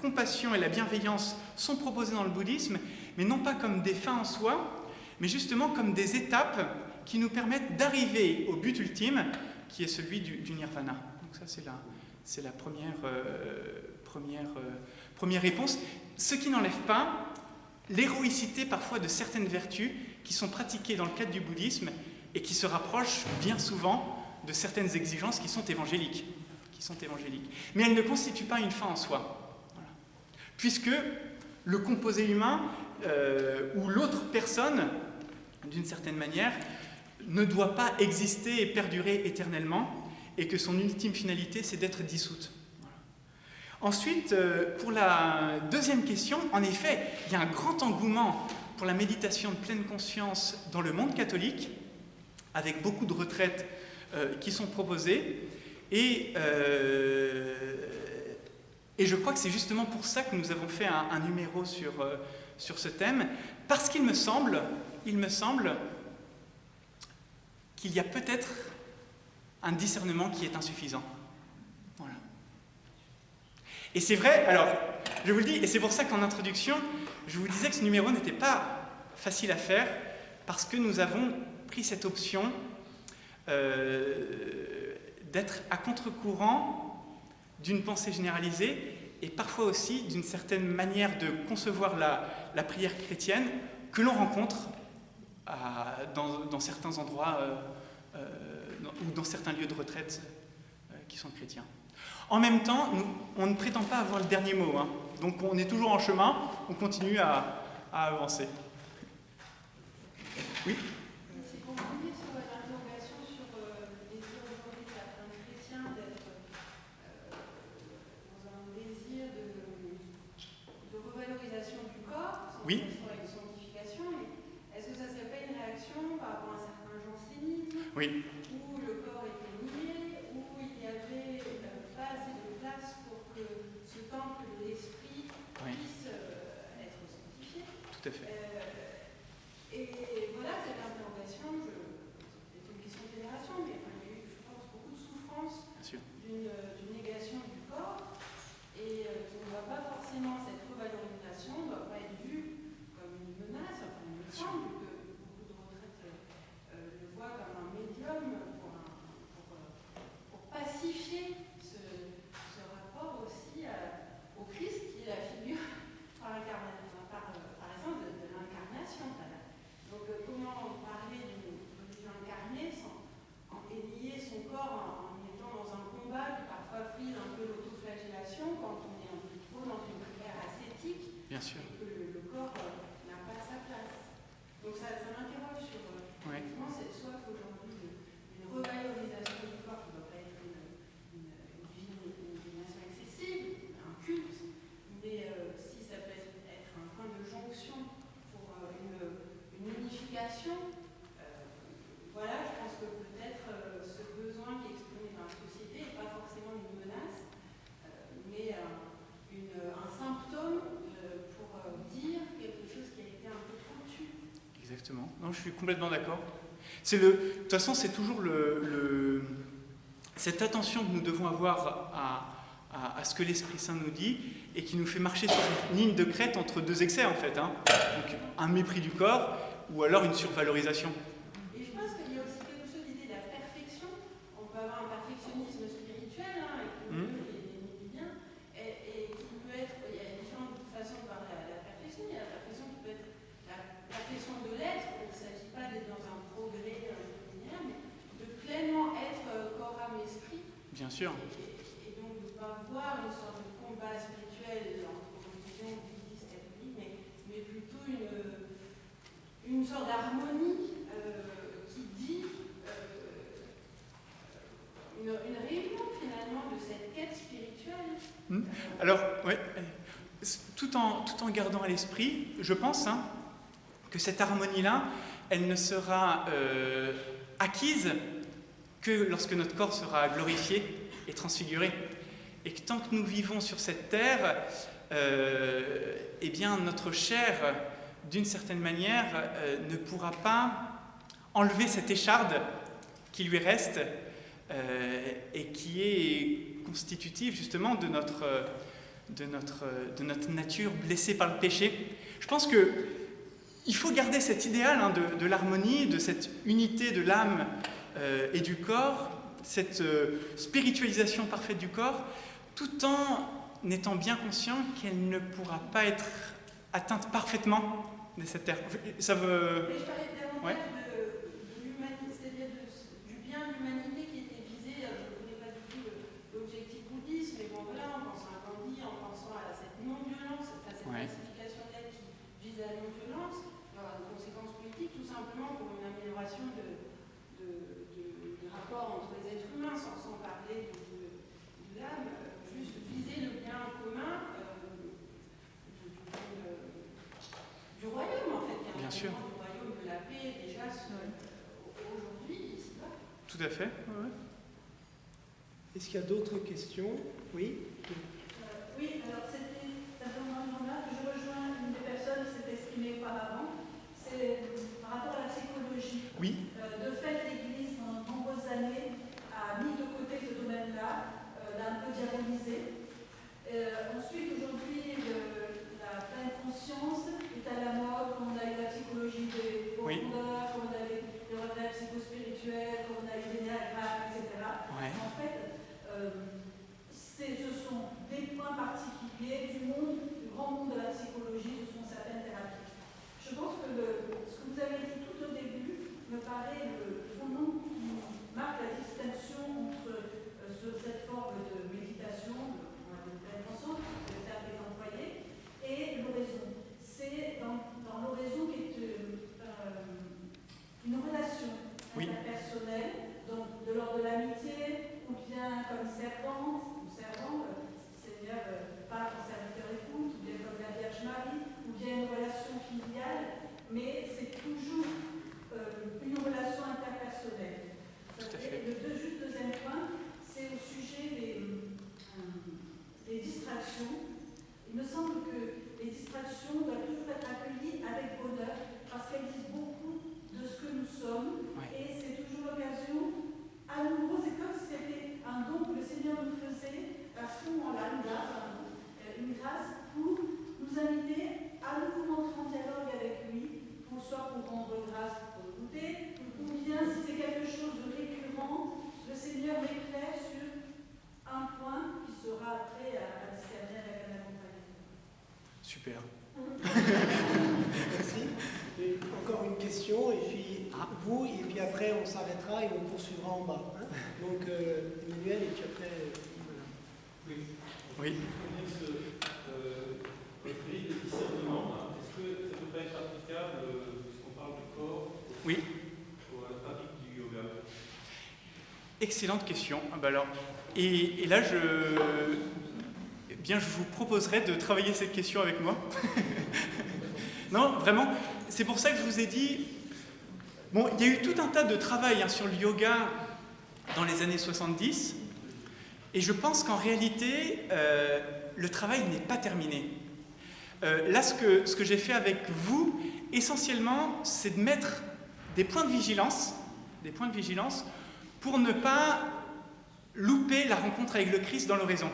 compassion et la bienveillance sont proposées dans le bouddhisme, mais non pas comme des fins en soi, mais justement comme des étapes qui nous permettent d'arriver au but ultime, qui est celui du nirvana. Donc ça, c'est la première réponse. Ce qui n'enlève pas l'héroïcité parfois de certaines vertus qui sont pratiquées dans le cadre du bouddhisme et qui se rapprochent bien souvent de certaines exigences qui sont évangéliques. Mais elles ne constituent pas une fin en soi. Voilà. Puisque le composé humain ou l'autre personne, d'une certaine manière, ne doit pas exister et perdurer éternellement, et que son ultime finalité, c'est d'être dissoute. Voilà. Ensuite, pour la deuxième question, en effet, il y a un grand engouement pour la méditation de pleine conscience dans le monde catholique, avec beaucoup de retraites qui sont proposées, et je crois que c'est justement pour ça que nous avons fait un numéro sur ce thème, parce qu'il me semble qu'il y a peut-être un discernement qui est insuffisant. Voilà. Et c'est vrai, alors, je vous le dis, et c'est pour ça qu'en introduction, je vous disais que ce numéro n'était pas facile à faire, parce que nous avons pris cette option d'être à contre-courant d'une pensée généralisée, et parfois aussi d'une certaine manière de concevoir la prière chrétienne que l'on rencontre dans certains endroits ou dans certains lieux de retraite qui sont chrétiens. En même temps, on ne prétend pas avoir le dernier mot, hein. Donc on est toujours en chemin, on continue à avancer. Oui ? C'est pour revenir sur votre interrogation sur le désir aujourd'hui de certains chrétiens d'être dans un désir de revalorisation du corps, sans Oui. sur la sanctification. Est-ce que ça serait pas une réaction par rapport à un certain jansénisme, Oui. où le corps était nié, où il y avait pas assez de place pour que ce temple de l'esprit puisse être sanctifié? Tout à fait. Et voilà, cette interrogation, c'est une question de génération, mais il y a eu, je pense, beaucoup de souffrance d'une négation du corps, et qui ne voit pas forcément cette revalorisation, ne doit pas être vue comme une menace. Enfin, il me semble que beaucoup de retraites le voient comme un médium pour un je suis complètement d'accord. De toute façon, c'est toujours cette attention que nous devons avoir à ce que l'Esprit Saint nous dit et qui nous fait marcher sur une ligne de crête entre deux excès, en fait. Hein. Donc, un mépris du corps ou alors une survalorisation. Et je pense qu'il y a aussi quelque chose d'idée de la perfection. On peut avoir un perfectionnisme spirituel, hein, et bien, et qui peut être, il y a différentes façons de voir la perfection. Il y a la perfection qui peut être la perfection de l'être. Il ne s'agit pas d'être dans un progrès linéaire, mais de pleinement être corps, âme, esprit. Bien sûr. Et donc de ne pas voir une sorte de combat spirituel entre religion, bouddhiste, catholique, mais plutôt une sorte d'harmonie qui dit une réunion finalement de cette quête spirituelle. Alors, ouais, tout en gardant à l'esprit, je pense que cette harmonie-là, elle ne sera acquise que lorsque notre corps sera glorifié et transfiguré. Et que tant que nous vivons sur cette terre, eh bien notre chair, d'une certaine manière, ne pourra pas enlever cette écharde qui lui reste et qui est constitutive justement de notre nature blessée par le péché. Je pense qu'il faut garder cet idéal de l'harmonie, de cette unité de l'âme et du corps, cette spiritualisation parfaite du corps, tout en étant bien conscient qu'elle ne pourra pas être atteinte parfaitement de cette terre. Ça veut... Mais je parlais davantage de l'humanité, c'est-à-dire du bien de l'humanité qui était visé. Je ne connais pas du tout l'objectif bouddhiste, mais bon voilà, en pensant à Gandhi, en pensant à cette non-violence, à cette pacification de l'être qui vise à la non-violence, il y aura des conséquences politiques, tout simplement pour une amélioration des rapports entre les êtres humains, sans parler de l'âme, juste viser le bien commun du royaume, en fait. Bien sûr. Du royaume de la paix, déjà, aujourd'hui, ici-bas. Tout à fait. Ouais. Est-ce qu'il y a d'autres questions? Oui. Oui, alors c'était simplement là que je rejoins une des personnes qui s'est exprimée auparavant. C'est par rapport à la psychologie. Oui. De fait, l'Église, pendant de nombreuses années, a mis de côté ce domaine-là, l'a un peu diabolisé. Ensuite, aujourd'hui, la pleine conscience est à la mode, comme on a eu la psychologie des profondeurs, comme on a eu les retraites psychospirituelles, comme on a eu les diagrammes, etc. Ouais. En fait, ce sont des points particuliers du grand monde de la psychologie, ce sont certaines thérapies. Je pense que ce que vous avez dit tout au début me paraît le fondement qui marque la distinction entre cette forme de méditation, de pleine conscience, le terme est employé, et l'oraison. C'est dans l'oraison qui est une relation interpersonnelle, donc de l'ordre de l'amitié, ou bien comme servante, ou servant, Seigneur, pas ton serviteur écoute, ou bien comme la Vierge Marie, ou bien une relation filiale, mais c'est toujours une relation interpersonnelle. Le deuxième point, c'est au sujet des distractions. Il me semble que les distractions doivent toujours être accueillies avec bonheur parce qu'elles disent beaucoup de ce que nous sommes et c'est toujours l'occasion, à nouveau, c'est comme si c'était un don que le Seigneur nous faisait à ce moment-là, une grâce pour nous inviter à nouveau entrer en dialogue avec lui, soit pour rendre grâce pour écouter, ou bien si c'est quelque chose de récurrent, le Seigneur m'éclaire sur un point qui sera après à discerner avec un accompagnement. Super. Merci. Et encore une question, et puis vous, et puis après on s'arrêtera et on poursuivra en bas. Hein. Donc Emmanuel, et puis après. Oui. Oui. Votre grille de discernement, est-ce que ça peut pas être applicable, puisqu'on parle du corps, Oui. à la pratique du yoga? Excellente question. Alors, et là, je vous proposerai de travailler cette question avec moi. Non, vraiment, c'est pour ça que je vous ai dit... Bon, il y a eu tout un tas de travail sur le yoga dans les années 70, et je pense qu'en réalité, le travail n'est pas terminé. Là, ce que j'ai fait avec vous, essentiellement, c'est de mettre des points de vigilance pour ne pas louper la rencontre avec le Christ dans l'oraison.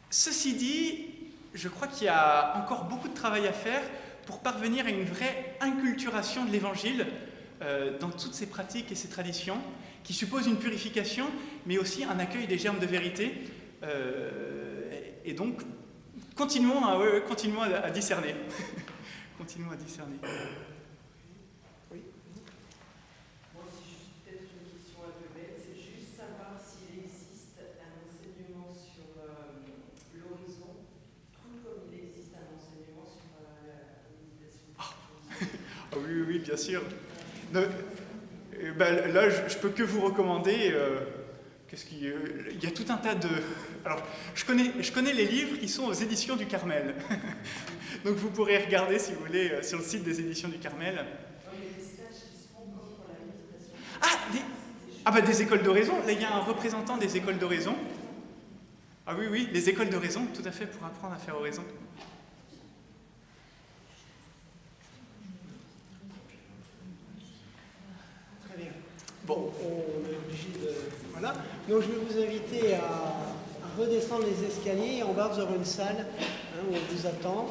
Ceci dit, je crois qu'il y a encore beaucoup de travail à faire pour parvenir à une vraie inculturation de l'Évangile dans toutes ces pratiques et ces traditions, qui supposent une purification, mais aussi un accueil des germes de vérité. Et donc, continuons à discerner. Continuons à discerner. Oui. Moi, c'est juste peut-être une question un peu bête, c'est juste savoir s'il existe un enseignement sur l'horizon, tout comme il existe un enseignement sur la méditation. Ah oui, bien sûr. Là, je peux que vous recommander. Il y a tout un tas de. Alors, je connais les livres qui sont aux éditions du Carmel. Donc, vous pourrez regarder si vous voulez sur le site des éditions du Carmel. Des écoles d'oraison. Là, il y a un représentant des écoles d'oraison. Ah oui, les écoles d'oraison, tout à fait, pour apprendre à faire oraison. Très bien. Bon, on est obligé de... Voilà. Donc je vais vous inviter à redescendre les escaliers et on va vers une salle où on vous attend.